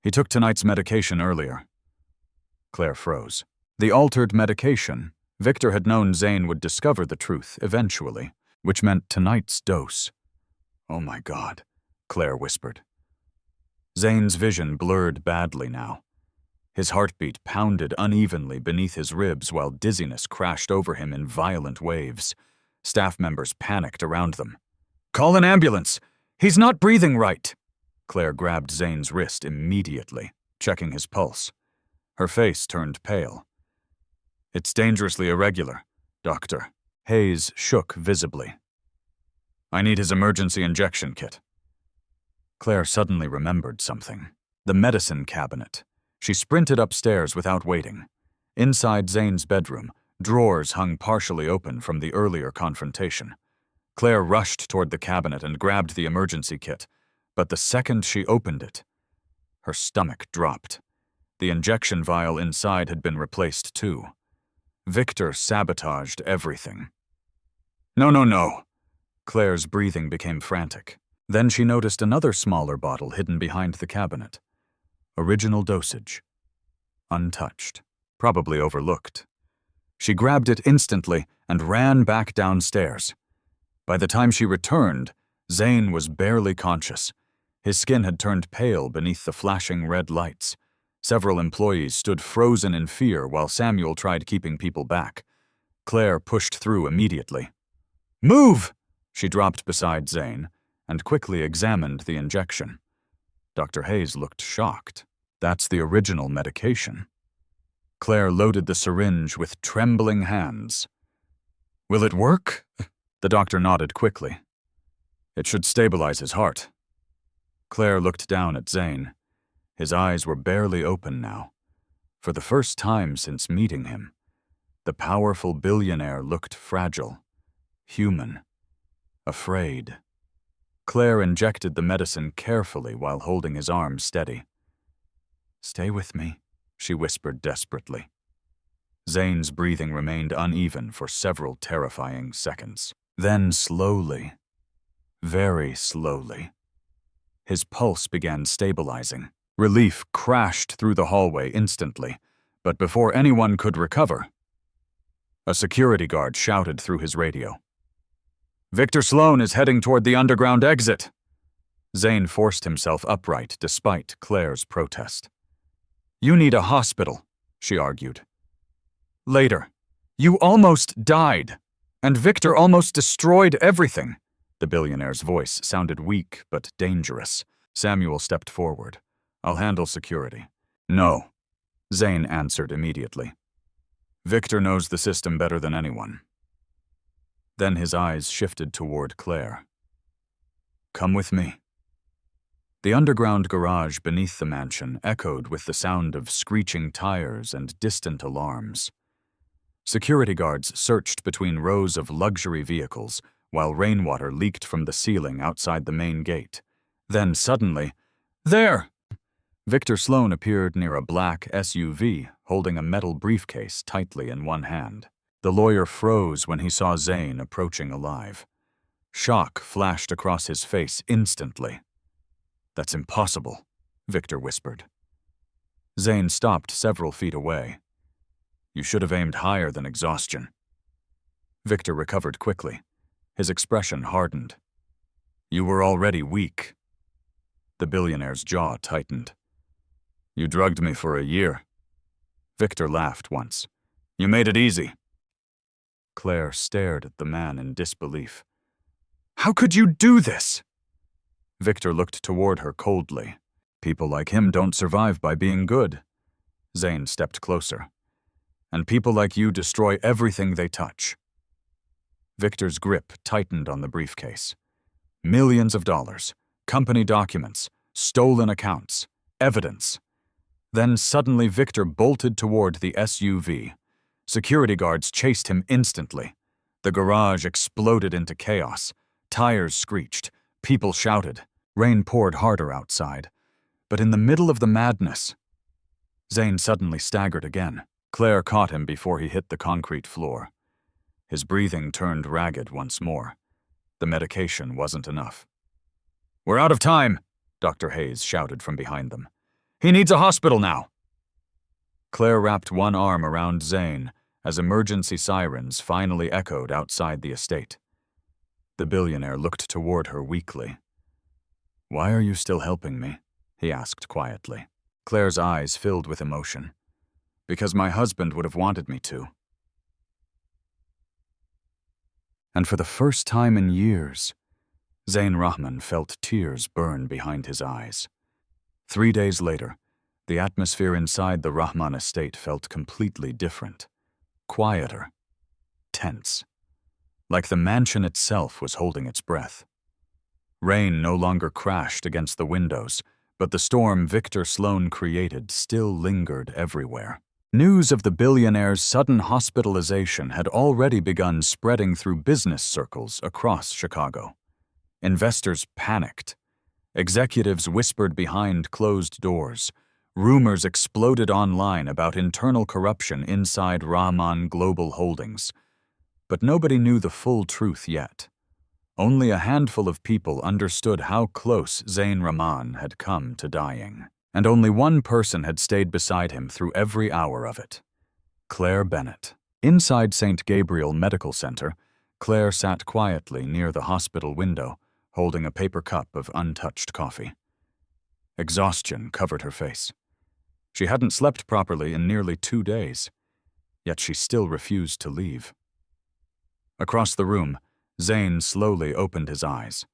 "He took tonight's medication earlier." Claire froze. The altered medication. Victor had known Zane would discover the truth eventually, which meant tonight's dose. "Oh my God," Claire whispered. Zane's vision blurred badly now. His heartbeat pounded unevenly beneath his ribs while dizziness crashed over him in violent waves. Staff members panicked around them. "Call an ambulance! He's not breathing right!" Claire grabbed Zane's wrist immediately, checking his pulse. Her face turned pale. "It's dangerously irregular, Doctor." Hayes shook visibly. "I need his emergency injection kit." Claire suddenly remembered something. The medicine cabinet. She sprinted upstairs without waiting. Inside Zane's bedroom, drawers hung partially open from the earlier confrontation. Claire rushed toward the cabinet and grabbed the emergency kit, but the second she opened it, her stomach dropped. The injection vial inside had been replaced too. Victor sabotaged everything. "No, no, no!" Claire's breathing became frantic. Then she noticed another smaller bottle hidden behind the cabinet. Original dosage. Untouched. Probably overlooked. She grabbed it instantly and ran back downstairs. By the time she returned, Zane was barely conscious. His skin had turned pale beneath the flashing red lights. Several employees stood frozen in fear while Samuel tried keeping people back. Claire pushed through immediately. "Move!" She dropped beside Zane and quickly examined the injection. Dr. Hayes looked shocked. "That's the original medication." Claire loaded the syringe with trembling hands. "Will it work?" The doctor nodded quickly. "It should stabilize his heart." Claire looked down at Zane. His eyes were barely open now. For the first time since meeting him, the powerful billionaire looked fragile, human, afraid. Claire injected the medicine carefully while holding his arm steady. "Stay with me," she whispered desperately. Zane's breathing remained uneven for several terrifying seconds. Then slowly, very slowly, his pulse began stabilizing. Relief crashed through the hallway instantly, but before anyone could recover, a security guard shouted through his radio. "Victor Sloan is heading toward the underground exit." Zane forced himself upright despite Claire's protest. "You need a hospital," she argued. "Later. You almost died, and Victor almost destroyed everything." The billionaire's voice sounded weak but dangerous. Samuel stepped forward. "I'll handle security." "No," Zane answered immediately. "Victor knows the system better than anyone." Then his eyes shifted toward Claire. "Come with me." The underground garage beneath the mansion echoed with the sound of screeching tires and distant alarms. Security guards searched between rows of luxury vehicles while rainwater leaked from the ceiling outside the main gate. Then suddenly, "There!" Victor Sloan appeared near a black SUV holding a metal briefcase tightly in one hand. The lawyer froze when he saw Zane approaching alive. Shock flashed across his face instantly. "That's impossible," Victor whispered. Zane stopped several feet away. "You should have aimed higher than exhaustion." Victor recovered quickly. His expression hardened. "You were already weak." The billionaire's jaw tightened. "You drugged me for a year." Victor laughed once. You made it easy. Claire stared at the man in disbelief. How could you do this? Victor looked toward her coldly. People like him don't survive by being good. Zane stepped closer. And people like you destroy everything they touch. Victor's grip tightened on the briefcase. Millions of dollars, company documents, stolen accounts, evidence. Then suddenly Victor bolted toward the SUV. Security guards chased him instantly. The garage exploded into chaos. Tires screeched. People shouted. Rain poured harder outside. But in the middle of the madness, Zane suddenly staggered again. Claire caught him before he hit the concrete floor. His breathing turned ragged once more. The medication wasn't enough. We're out of time, Dr. Hayes shouted from behind them. He needs a hospital now. Claire wrapped one arm around Zane as emergency sirens finally echoed outside the estate. The billionaire looked toward her weakly. Why are you still helping me? He asked quietly. Claire's eyes filled with emotion. Because my husband would have wanted me to. And for the first time in years, Zain Rahman felt tears burn behind his eyes. 3 days later, the atmosphere inside the Rahman estate felt completely different. Quieter. Tense. Like the mansion itself was holding its breath. Rain no longer crashed against the windows, but the storm Victor Sloan created still lingered everywhere. News of the billionaire's sudden hospitalization had already begun spreading through business circles across Chicago. Investors panicked. Executives whispered behind closed doors. Rumors exploded online about internal corruption inside Rahman Global Holdings. But nobody knew the full truth yet. Only a handful of people understood how close Zain Rahman had come to dying. And only one person had stayed beside him through every hour of it. Claire Bennett. Inside St. Gabriel Medical Center, Claire sat quietly near the hospital window, holding a paper cup of untouched coffee. Exhaustion covered her face. She hadn't slept properly in nearly 2 days, yet she still refused to leave. Across the room, Zain slowly opened his eyes.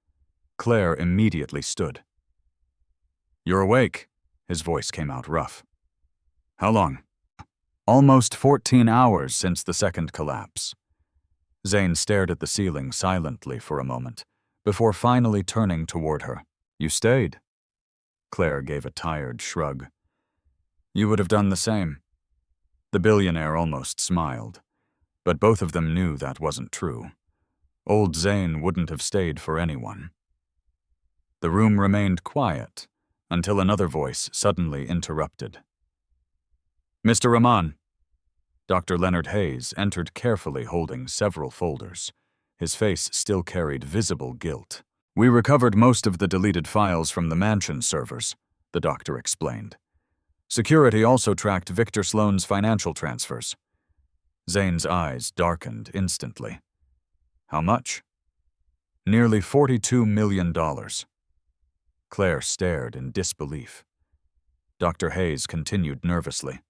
Claire immediately stood. You're awake. His voice came out rough. How long? Almost 14 hours since the second collapse. Zain stared at the ceiling silently for a moment, before finally turning toward her. You stayed. Claire gave a tired shrug. You would have done the same. The billionaire almost smiled, but both of them knew that wasn't true. Old Zain wouldn't have stayed for anyone. The room remained quiet, until another voice suddenly interrupted. Mr. Rahman. Dr. Leonard Hayes entered carefully holding several folders. His face still carried visible guilt. We recovered most of the deleted files from the mansion servers, the doctor explained. Security also tracked Victor Sloan's financial transfers. Zane's eyes darkened instantly. How much? Nearly $42 million. Claire stared in disbelief. Dr. Hayes continued nervously.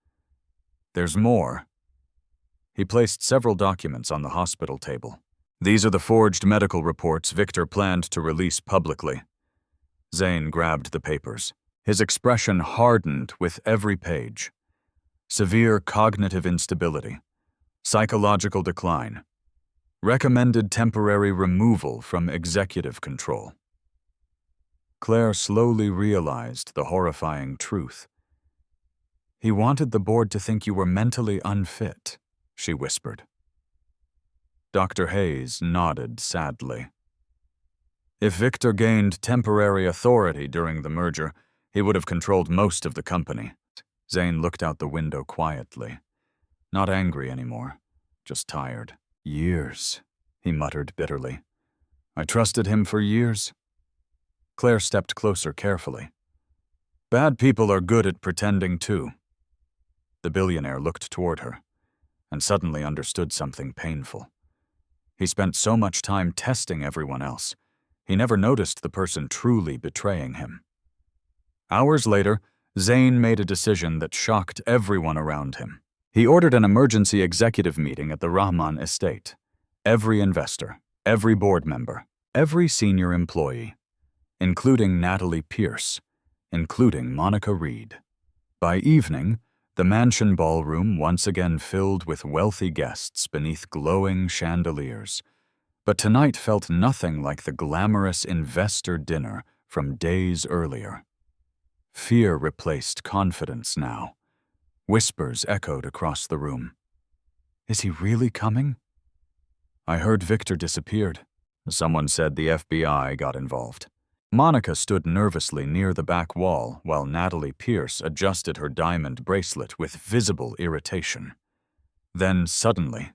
There's more. He placed several documents on the hospital table. These are the forged medical reports Victor planned to release publicly. Zane grabbed the papers. His expression hardened with every page. Severe cognitive instability. Psychological decline. Recommended temporary removal from executive control. Claire slowly realized the horrifying truth. He wanted the board to think you were mentally unfit, she whispered. Dr. Hayes nodded sadly. If Victor gained temporary authority during the merger, he would have controlled most of the company. Zane looked out the window quietly. Not angry anymore, just tired. Years, he muttered bitterly. I trusted him for years. Claire stepped closer carefully. Bad people are good at pretending too. The billionaire looked toward her, and suddenly understood something painful. He spent so much time testing everyone else, he never noticed the person truly betraying him. Hours later, Zayn made a decision that shocked everyone around him. He ordered an emergency executive meeting at the Rahman estate. Every investor, every board member, every senior employee, including Natalie Pierce, including Monica Reed. By evening, the mansion ballroom once again filled with wealthy guests beneath glowing chandeliers. But tonight felt nothing like the glamorous investor dinner from days earlier. Fear replaced confidence now. Whispers echoed across the room. Is he really coming? I heard Victor disappeared. Someone said the FBI got involved. Monica stood nervously near the back wall while Natalie Pierce adjusted her diamond bracelet with visible irritation. Then, suddenly,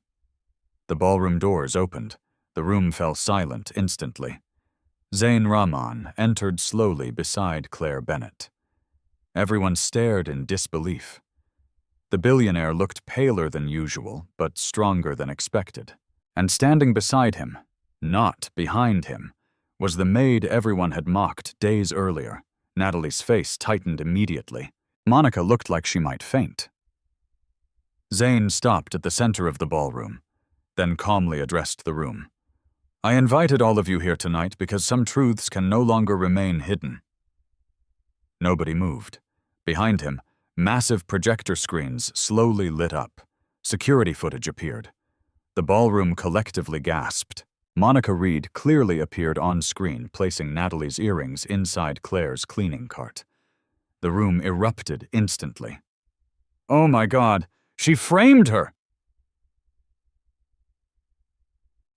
the ballroom doors opened. The room fell silent instantly. Zayn Rahman entered slowly beside Claire Bennett. Everyone stared in disbelief. The billionaire looked paler than usual, but stronger than expected. And standing beside him, not behind him, was the maid everyone had mocked days earlier. Natalie's face tightened immediately. Monica looked like she might faint. Zayn stopped at the center of the ballroom, then calmly addressed the room. I invited all of you here tonight because some truths can no longer remain hidden. Nobody moved. Behind him, massive projector screens slowly lit up. Security footage appeared. The ballroom collectively gasped. Monica Reed clearly appeared on screen, placing Natalie's earrings inside Claire's cleaning cart. The room erupted instantly. Oh my God, she framed her!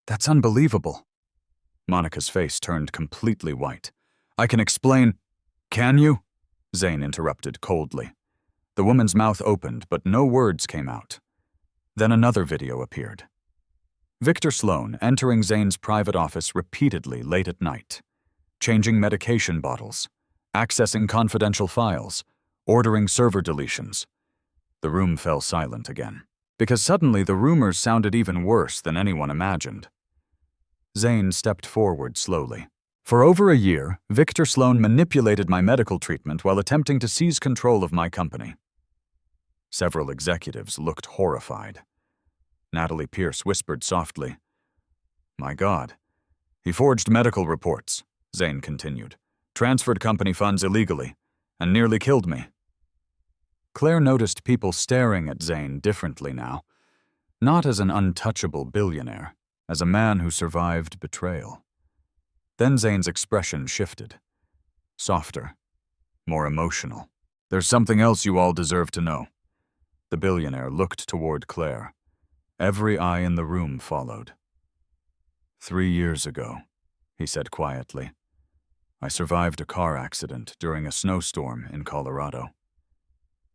That's unbelievable. Monica's face turned completely white. I can explain. Can you? Zayn interrupted coldly. The woman's mouth opened, but no words came out. Then another video appeared. Victor Sloan entering Zayn's private office repeatedly late at night, changing medication bottles, accessing confidential files, ordering server deletions. The room fell silent again, because suddenly the rumors sounded even worse than anyone imagined. Zayn stepped forward slowly. For over a year, Victor Sloan manipulated my medical treatment while attempting to seize control of my company. Several executives looked horrified. Natalie Pierce whispered softly. My God. He forged medical reports, Zayn continued, transferred company funds illegally, and nearly killed me. Claire noticed people staring at Zayn differently now, not as an untouchable billionaire, as a man who survived betrayal. Then Zayn's expression shifted. Softer, more emotional. There's something else you all deserve to know. The billionaire looked toward Claire. Every eye in the room followed. 3 years ago, he said quietly, I survived a car accident during a snowstorm in Colorado.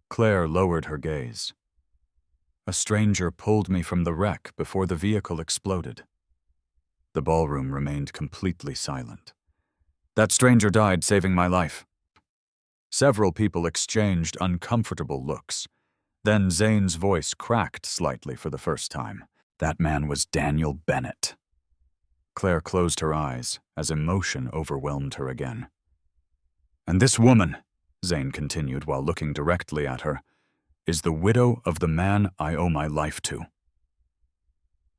Claire lowered her gaze. A stranger pulled me from the wreck before the vehicle exploded. The ballroom remained completely silent. That stranger died saving my life. Several people exchanged uncomfortable looks. Then Zayn's voice cracked slightly for the first time. That man was Daniel Bennett. Claire closed her eyes as emotion overwhelmed her again. And this woman, Zayn continued while looking directly at her, is the widow of the man I owe my life to.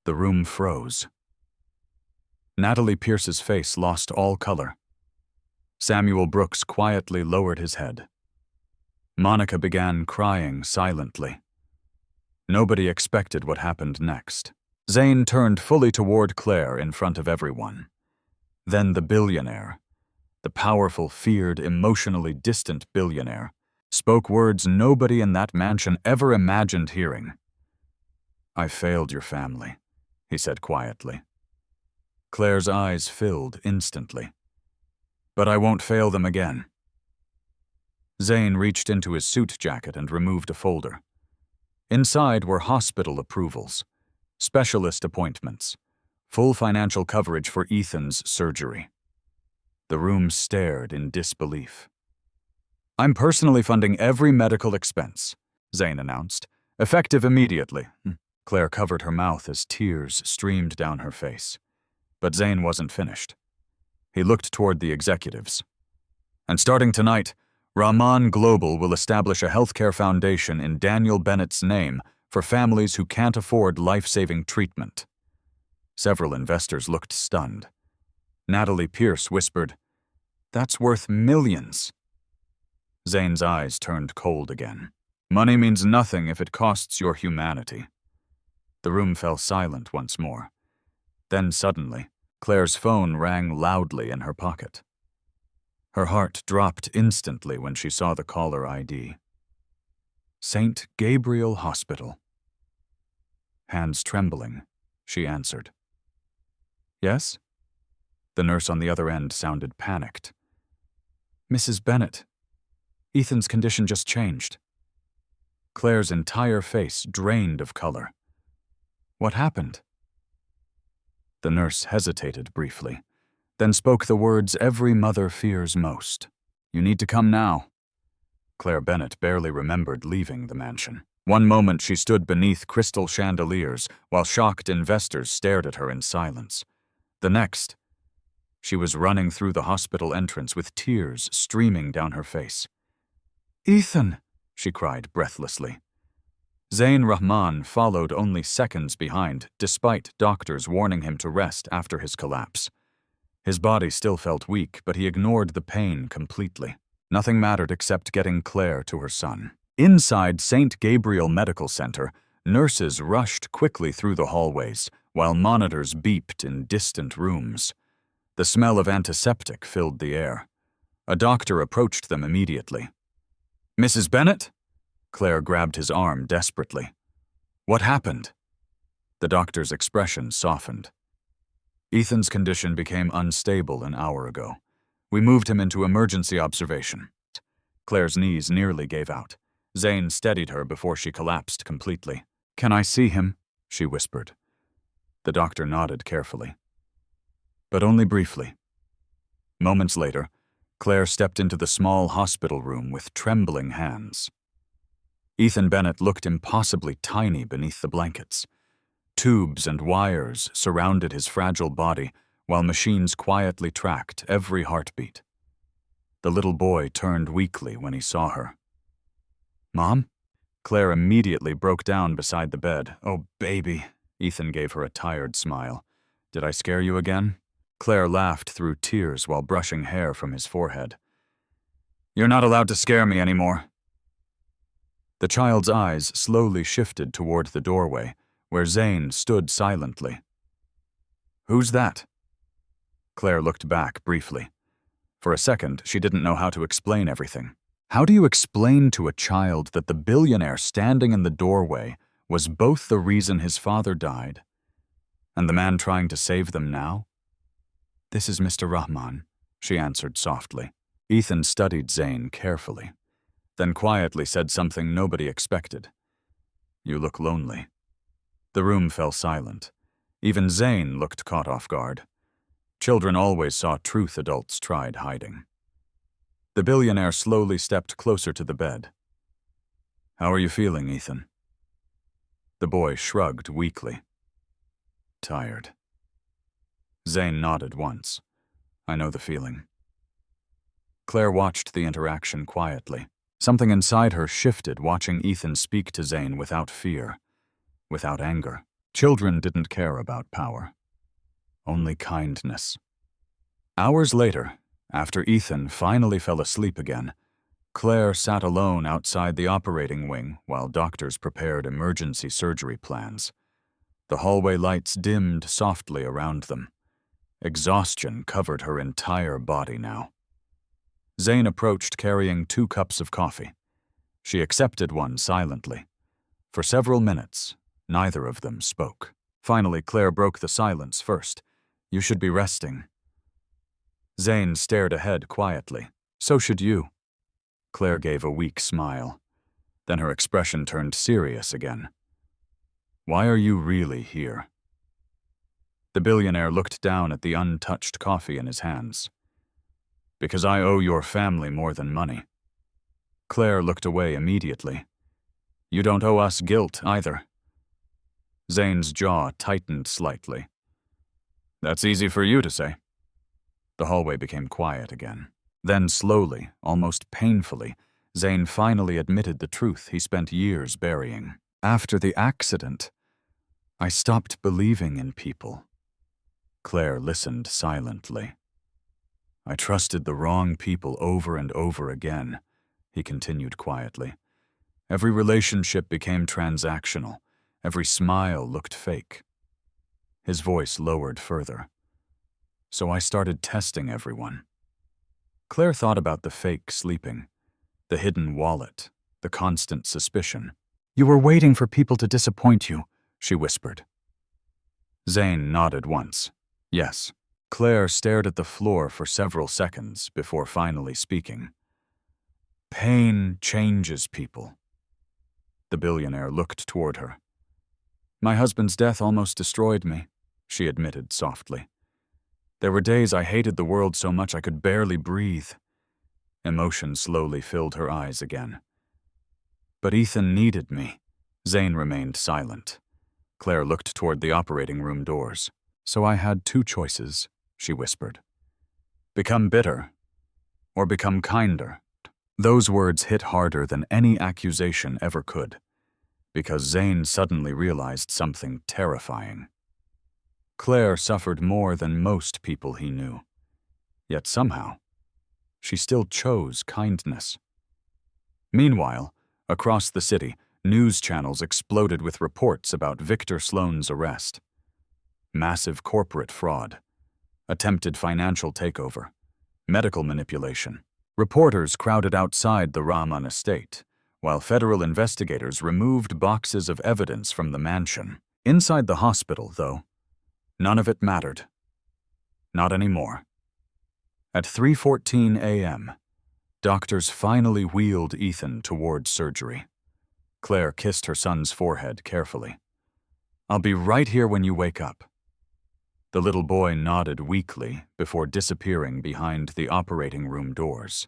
The room froze. Natalie Pierce's face lost all color. Samuel Brooks quietly lowered his head. Monica began crying silently. Nobody expected what happened next. Zayn turned fully toward Claire in front of everyone. Then the billionaire, the powerful, feared, emotionally distant billionaire, spoke words nobody in that mansion ever imagined hearing. I failed your family, he said quietly. Claire's eyes filled instantly. But I won't fail them again. Zayn reached into his suit jacket and removed a folder. Inside were hospital approvals, specialist appointments, full financial coverage for Ethan's surgery. The room stared in disbelief. I'm personally funding every medical expense, Zayn announced, effective immediately. Claire covered her mouth as tears streamed down her face. But Zayn wasn't finished. He looked toward the executives. And starting tonight, Rahman Global will establish a healthcare foundation in Daniel Bennett's name for families who can't afford life-saving treatment. Several investors looked stunned. Natalie Pierce whispered, "That's worth millions." Zane's eyes turned cold again. "Money means nothing if it costs your humanity." The room fell silent once more. Then suddenly, Claire's phone rang loudly in her pocket. Her heart dropped instantly when she saw the caller ID. St. Gabriel Hospital. Hands trembling, she answered. "Yes?" The nurse on the other end sounded panicked. "Mrs. Bennett, Ethan's condition just changed." Claire's entire face drained of color. "What happened?" The nurse hesitated briefly, then spoke the words every mother fears most. "You need to come now." Claire Bennett barely remembered leaving the mansion. One moment she stood beneath crystal chandeliers while shocked investors stared at her in silence. The next, she was running through the hospital entrance with tears streaming down her face. "Ethan!" she cried breathlessly. Zain Rahman followed only seconds behind, despite doctors warning him to rest after his collapse. His body still felt weak, but he ignored the pain completely. Nothing mattered except getting Claire to her son. Inside St. Gabriel Medical Center, nurses rushed quickly through the hallways, while monitors beeped in distant rooms. The smell of antiseptic filled the air. A doctor approached them immediately. "Mrs. Bennett?" Claire grabbed his arm desperately. "What happened?" The doctor's expression softened. "Ethan's condition became unstable an hour ago. We moved him into emergency observation." Claire's knees nearly gave out. Zain steadied her before she collapsed completely. "Can I see him?" she whispered. The doctor nodded carefully. But only briefly. Moments later, Claire stepped into the small hospital room with trembling hands. Ethan Bennett looked impossibly tiny beneath the blankets. Tubes and wires surrounded his fragile body, while machines quietly tracked every heartbeat. The little boy turned weakly when he saw her. "Mom?" Claire immediately broke down beside the bed. "Oh, baby." Ethan gave her a tired smile. "Did I scare you again?" Claire laughed through tears while brushing hair from his forehead. "You're not allowed to scare me anymore." The child's eyes slowly shifted toward the doorway, where Zain stood silently. "Who's that?" Claire looked back briefly. For a second, she didn't know how to explain everything. How do you explain to a child that the billionaire standing in the doorway was both the reason his father died and the man trying to save them now? "This is Mr. Rahman," she answered softly. Ethan studied Zain carefully, then quietly said something nobody expected. "You look lonely." The room fell silent. Even Zain looked caught off guard. Children always saw truth adults tried hiding. The billionaire slowly stepped closer to the bed. "How are you feeling, Ethan?" The boy shrugged weakly. "Tired." Zain nodded once. "I know the feeling." Claire watched the interaction quietly. Something inside her shifted watching Ethan speak to Zain without fear, without anger. Children didn't care about power. Only kindness. Hours later, after Ethan finally fell asleep again, Claire sat alone outside the operating wing while doctors prepared emergency surgery plans. The hallway lights dimmed softly around them. Exhaustion covered her entire body now. Zain approached carrying 2 cups of coffee. She accepted one silently. For several minutes, neither of them spoke. Finally, Claire broke the silence first. "You should be resting." Zain stared ahead quietly. "So should you." Claire gave a weak smile. Then her expression turned serious again. "Why are you really here?" The billionaire looked down at the untouched coffee in his hands. "Because I owe your family more than money." Claire looked away immediately. "You don't owe us guilt either." Zain's jaw tightened slightly. "That's easy for you to say." The hallway became quiet again. Then slowly, almost painfully, Zane finally admitted the truth he spent years burying. After the accident, I stopped believing in people. Claire listened silently. I trusted the wrong people over and over again, he continued quietly. Every relationship became transactional. Every smile looked fake. His voice lowered further. So I started testing everyone. Claire thought about the fake sleeping, the hidden wallet, the constant suspicion. You were waiting for people to disappoint you, she whispered. Zane nodded once. Yes. Claire stared at the floor for several seconds before finally speaking. Pain changes people. The billionaire looked toward her. My husband's death almost destroyed me, she admitted softly. There were days I hated the world so much I could barely breathe. Emotion slowly filled her eyes again. But Ethan needed me. Zane remained silent. Claire looked toward the operating room doors. So I had two choices, she whispered. Become bitter, or become kinder. Those words hit harder than any accusation ever could, because Zane suddenly realized something terrifying. Claire suffered more than most people he knew. Yet somehow, she still chose kindness. Meanwhile, across the city, news channels exploded with reports about Victor Sloan's arrest. Massive corporate fraud, attempted financial takeover, medical manipulation. Reporters crowded outside the Rahman estate, while federal investigators removed boxes of evidence from the mansion. Inside the hospital, though, none of it mattered. Not anymore. At 3:14 a.m., doctors finally wheeled Ethan toward surgery. Claire kissed her son's forehead carefully. I'll be right here when you wake up. The little boy nodded weakly before disappearing behind the operating room doors.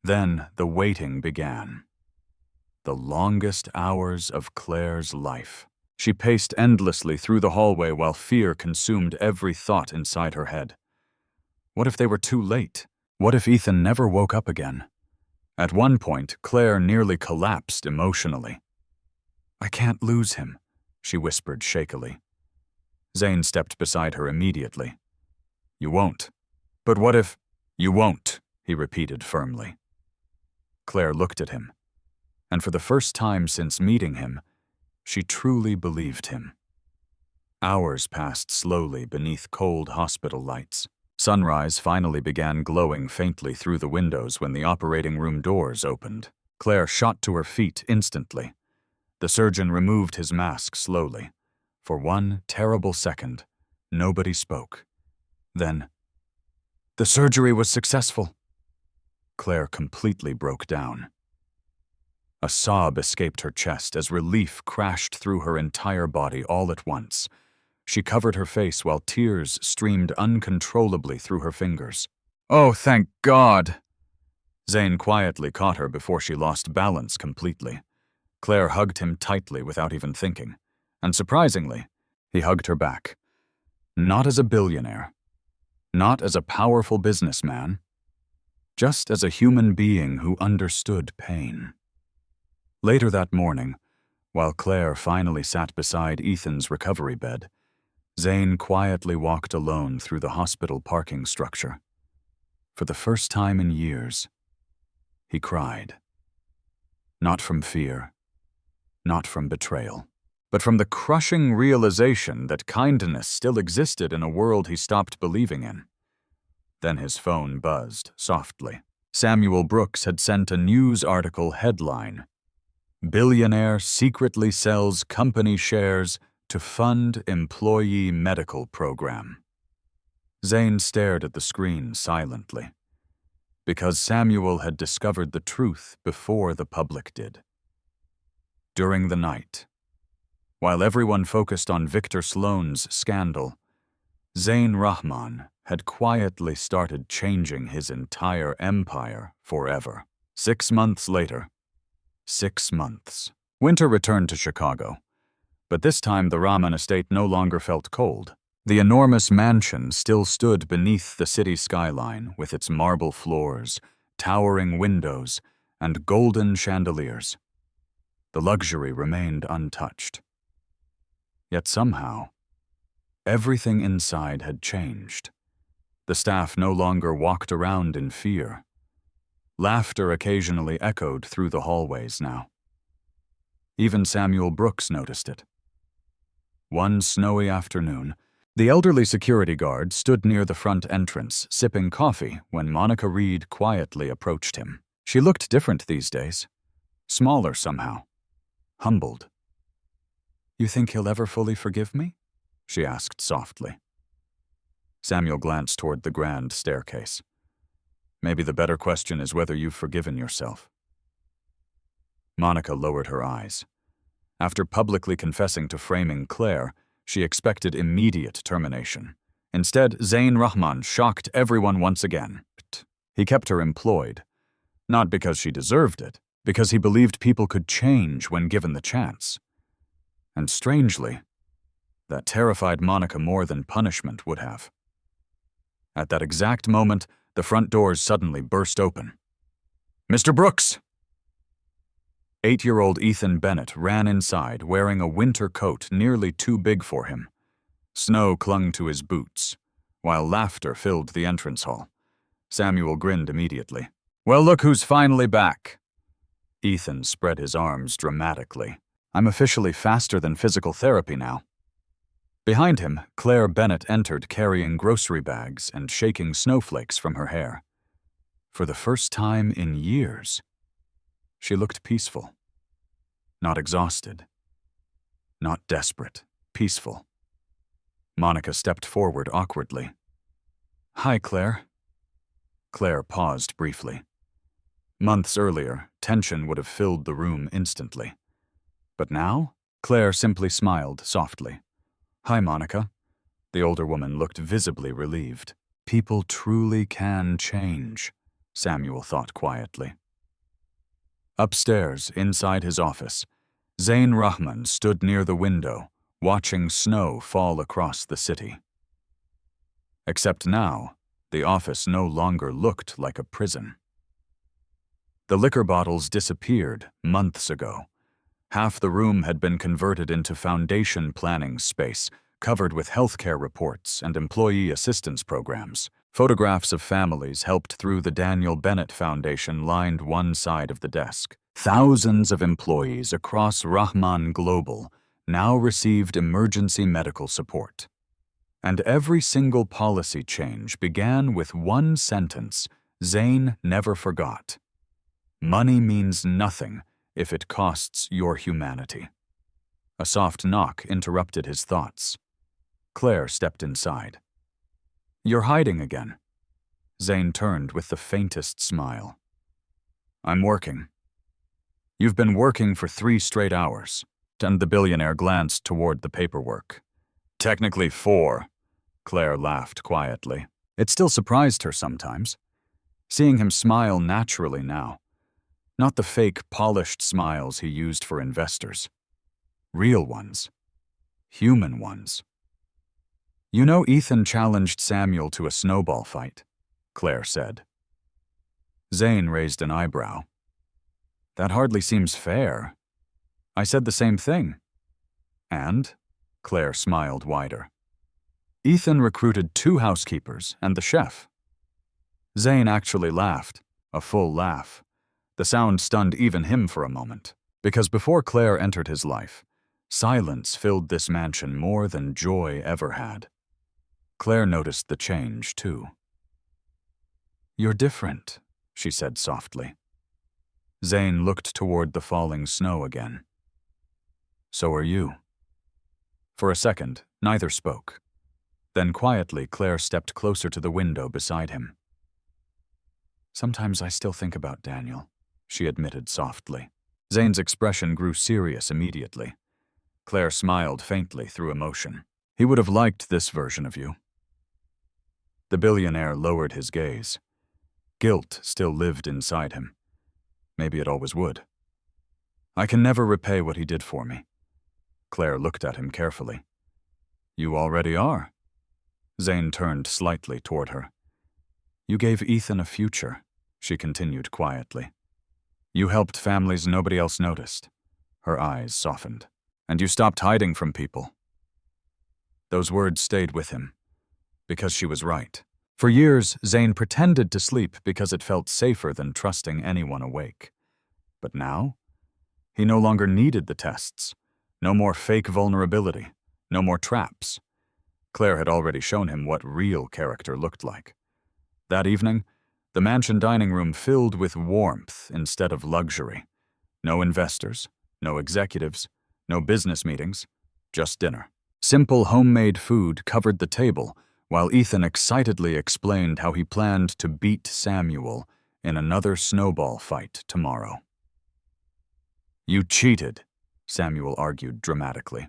Then the waiting began. The longest hours of Claire's life. She paced endlessly through the hallway while fear consumed every thought inside her head. What if they were too late? What if Ethan never woke up again? At one point, Claire nearly collapsed emotionally. I can't lose him, she whispered shakily. Zane stepped beside her immediately. You won't. But what if... You won't, he repeated firmly. Claire looked at him, and for the first time since meeting him, she truly believed him. Hours passed slowly beneath cold hospital lights. Sunrise finally began glowing faintly through the windows when the operating room doors opened. Claire shot to her feet instantly. The surgeon removed his mask slowly. For one terrible second, nobody spoke. Then, the surgery was successful. Claire completely broke down. A sob escaped her chest as relief crashed through her entire body all at once. She covered her face while tears streamed uncontrollably through her fingers. Oh, thank God! Zane quietly caught her before she lost balance completely. Claire hugged him tightly without even thinking, and surprisingly, he hugged her back. Not as a billionaire, not as a powerful businessman, just as a human being who understood pain. Later that morning, while Claire finally sat beside Ethan's recovery bed, Zane quietly walked alone through the hospital parking structure. For the first time in years, he cried. Not from fear, not from betrayal, but from the crushing realization that kindness still existed in a world he stopped believing in. Then his phone buzzed softly. Samuel Brooks had sent a news article headline, Billionaire secretly sells company shares to fund employee medical program. Zane stared at the screen silently, because Samuel had discovered the truth before the public did. During the night, while everyone focused on Victor Sloan's scandal, Zane Rahman had quietly started changing his entire empire forever. 6 months later, 6 months. Winter returned to Chicago, but this time the Rahman estate no longer felt cold. The enormous mansion still stood beneath the city skyline with its marble floors, towering windows, and golden chandeliers. The luxury remained untouched. Yet somehow, everything inside had changed. The staff no longer walked around in fear. Laughter occasionally echoed through the hallways now. Even Samuel Brooks noticed it. One snowy afternoon, the elderly security guard stood near the front entrance, sipping coffee, when Monica Reed quietly approached him. She looked different these days. Smaller somehow. Humbled. "You think he'll ever fully forgive me?" she asked softly. Samuel glanced toward the grand staircase. "Maybe the better question is whether you've forgiven yourself." Monica lowered her eyes. After publicly confessing to framing Claire, she expected immediate termination. Instead, Zain Rahman shocked everyone once again. He kept her employed, not because she deserved it, because he believed people could change when given the chance. And strangely, that terrified Monica more than punishment would have. At that exact moment, the front doors suddenly burst open. "Mr. Brooks!" 8-year-old Ethan Bennett ran inside wearing a winter coat nearly too big for him. Snow clung to his boots, while laughter filled the entrance hall. Samuel grinned immediately. "Well, look who's finally back." Ethan spread his arms dramatically. "I'm officially faster than physical therapy now." Behind him, Claire Bennett entered carrying grocery bags and shaking snowflakes from her hair. For the first time in years, she looked peaceful. Not exhausted. Not desperate. Peaceful. Monica stepped forward awkwardly. "Hi, Claire." Claire paused briefly. Months earlier, tension would have filled the room instantly. But now, Claire simply smiled softly. "Hi, Monica." The older woman looked visibly relieved. People truly can change, Samuel thought quietly. Upstairs, inside his office, Zain Rahman stood near the window, watching snow fall across the city. Except now, the office no longer looked like a prison. The liquor bottles disappeared months ago. Half the room had been converted into foundation planning space, covered with healthcare reports and employee assistance programs. Photographs of families helped through the Daniel Bennett Foundation lined one side of the desk. Thousands of employees across Rahman Global now received emergency medical support. And every single policy change began with one sentence Zain never forgot. "Money means nothing if it costs your humanity." A soft knock interrupted his thoughts. Claire stepped inside. "You're hiding again." Zain turned with the faintest smile. "I'm working." "You've been working for 3 straight hours." And the billionaire glanced toward the paperwork. "Technically 4. Claire laughed quietly. It still surprised her sometimes, seeing him smile naturally now. Not the fake, polished smiles he used for investors. Real ones. Human ones. "You know Ethan challenged Samuel to a snowball fight," Claire said. Zain raised an eyebrow. "That hardly seems fair. I said the same thing." "And?" Claire smiled wider. "Ethan recruited 2 housekeepers and the chef." Zain actually laughed, a full laugh. The sound stunned even him for a moment, because before Claire entered his life, silence filled this mansion more than joy ever had. Claire noticed the change, too. "You're different," she said softly. Zain looked toward the falling snow again. "So are you." For a second, neither spoke. Then quietly, Claire stepped closer to the window beside him. "Sometimes I still think about Daniel," she admitted softly. Zain's expression grew serious immediately. Claire smiled faintly through emotion. "He would have liked this version of you." The billionaire lowered his gaze. Guilt still lived inside him. Maybe it always would. "I can never repay what he did for me." Claire looked at him carefully. "You already are." Zane turned slightly toward her. You gave Ethan a future, she continued quietly. You helped families nobody else noticed. Her eyes softened. And you stopped hiding from people. Those words stayed with him, because she was right. For years, Zane pretended to sleep because it felt safer than trusting anyone awake. But now, he no longer needed the tests. No more fake vulnerability. No more traps. Claire had already shown him what real character looked like. That evening, the mansion dining room filled with warmth instead of luxury. No investors, no executives, no business meetings, just dinner. Simple homemade food covered the table, while Ethan excitedly explained how he planned to beat Samuel in another snowball fight tomorrow. You cheated, Samuel argued dramatically.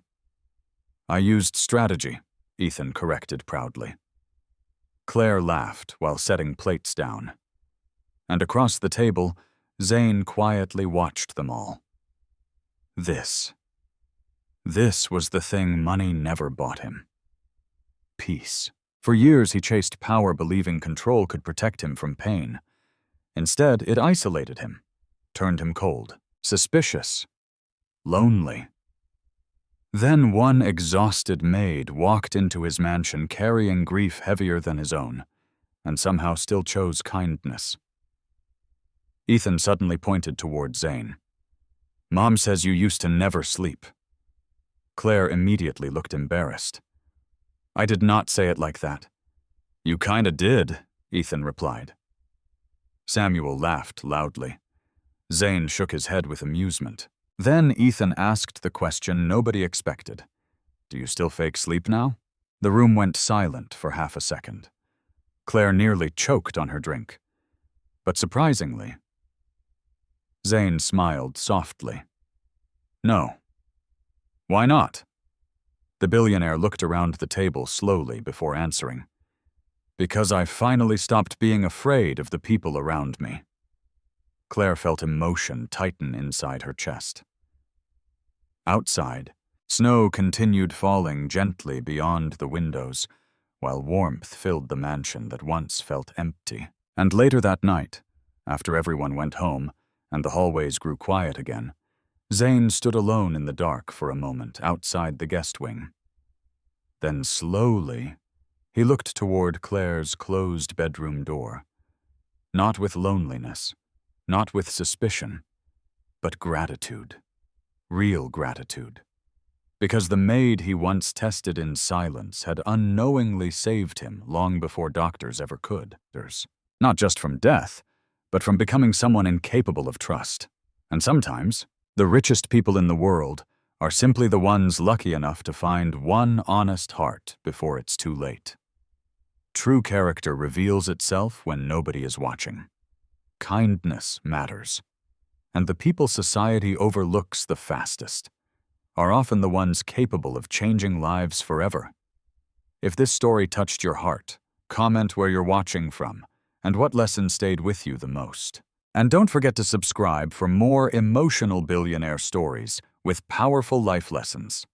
I used strategy, Ethan corrected proudly. Claire laughed while setting plates down. And across the table, Zane quietly watched them all. This was the thing money never bought him. Peace. For years he chased power believing control could protect him from pain. Instead, it isolated him, turned him cold, suspicious, lonely. Then one exhausted maid walked into his mansion carrying grief heavier than his own, and somehow still chose kindness. Ethan suddenly pointed toward Zane. Mom says you used to never sleep. Claire immediately looked embarrassed. I did not say it like that. You kinda did, Ethan replied. Samuel laughed loudly. Zane shook his head with amusement. Then Ethan asked the question nobody expected. Do you still fake sleep now? The room went silent for half a second. Claire nearly choked on her drink. But surprisingly, Zane smiled softly. No. Why not? The billionaire looked around the table slowly before answering. Because I finally stopped being afraid of the people around me. Claire felt emotion tighten inside her chest. Outside, snow continued falling gently beyond the windows, while warmth filled the mansion that once felt empty. And later that night, after everyone went home and the hallways grew quiet again, Zane stood alone in the dark for a moment outside the guest wing. Then slowly, he looked toward Claire's closed bedroom door. Not with loneliness, not with suspicion, but gratitude. Real gratitude. Because the maid he once tested in silence had unknowingly saved him long before doctors ever could. Not just from death, but from becoming someone incapable of trust. And sometimes, the richest people in the world are simply the ones lucky enough to find one honest heart before it's too late. True character reveals itself when nobody is watching. Kindness matters. And the people society overlooks the fastest are often the ones capable of changing lives forever. If this story touched your heart, comment where you're watching from and what lesson stayed with you the most. And don't forget to subscribe for more emotional billionaire stories with powerful life lessons.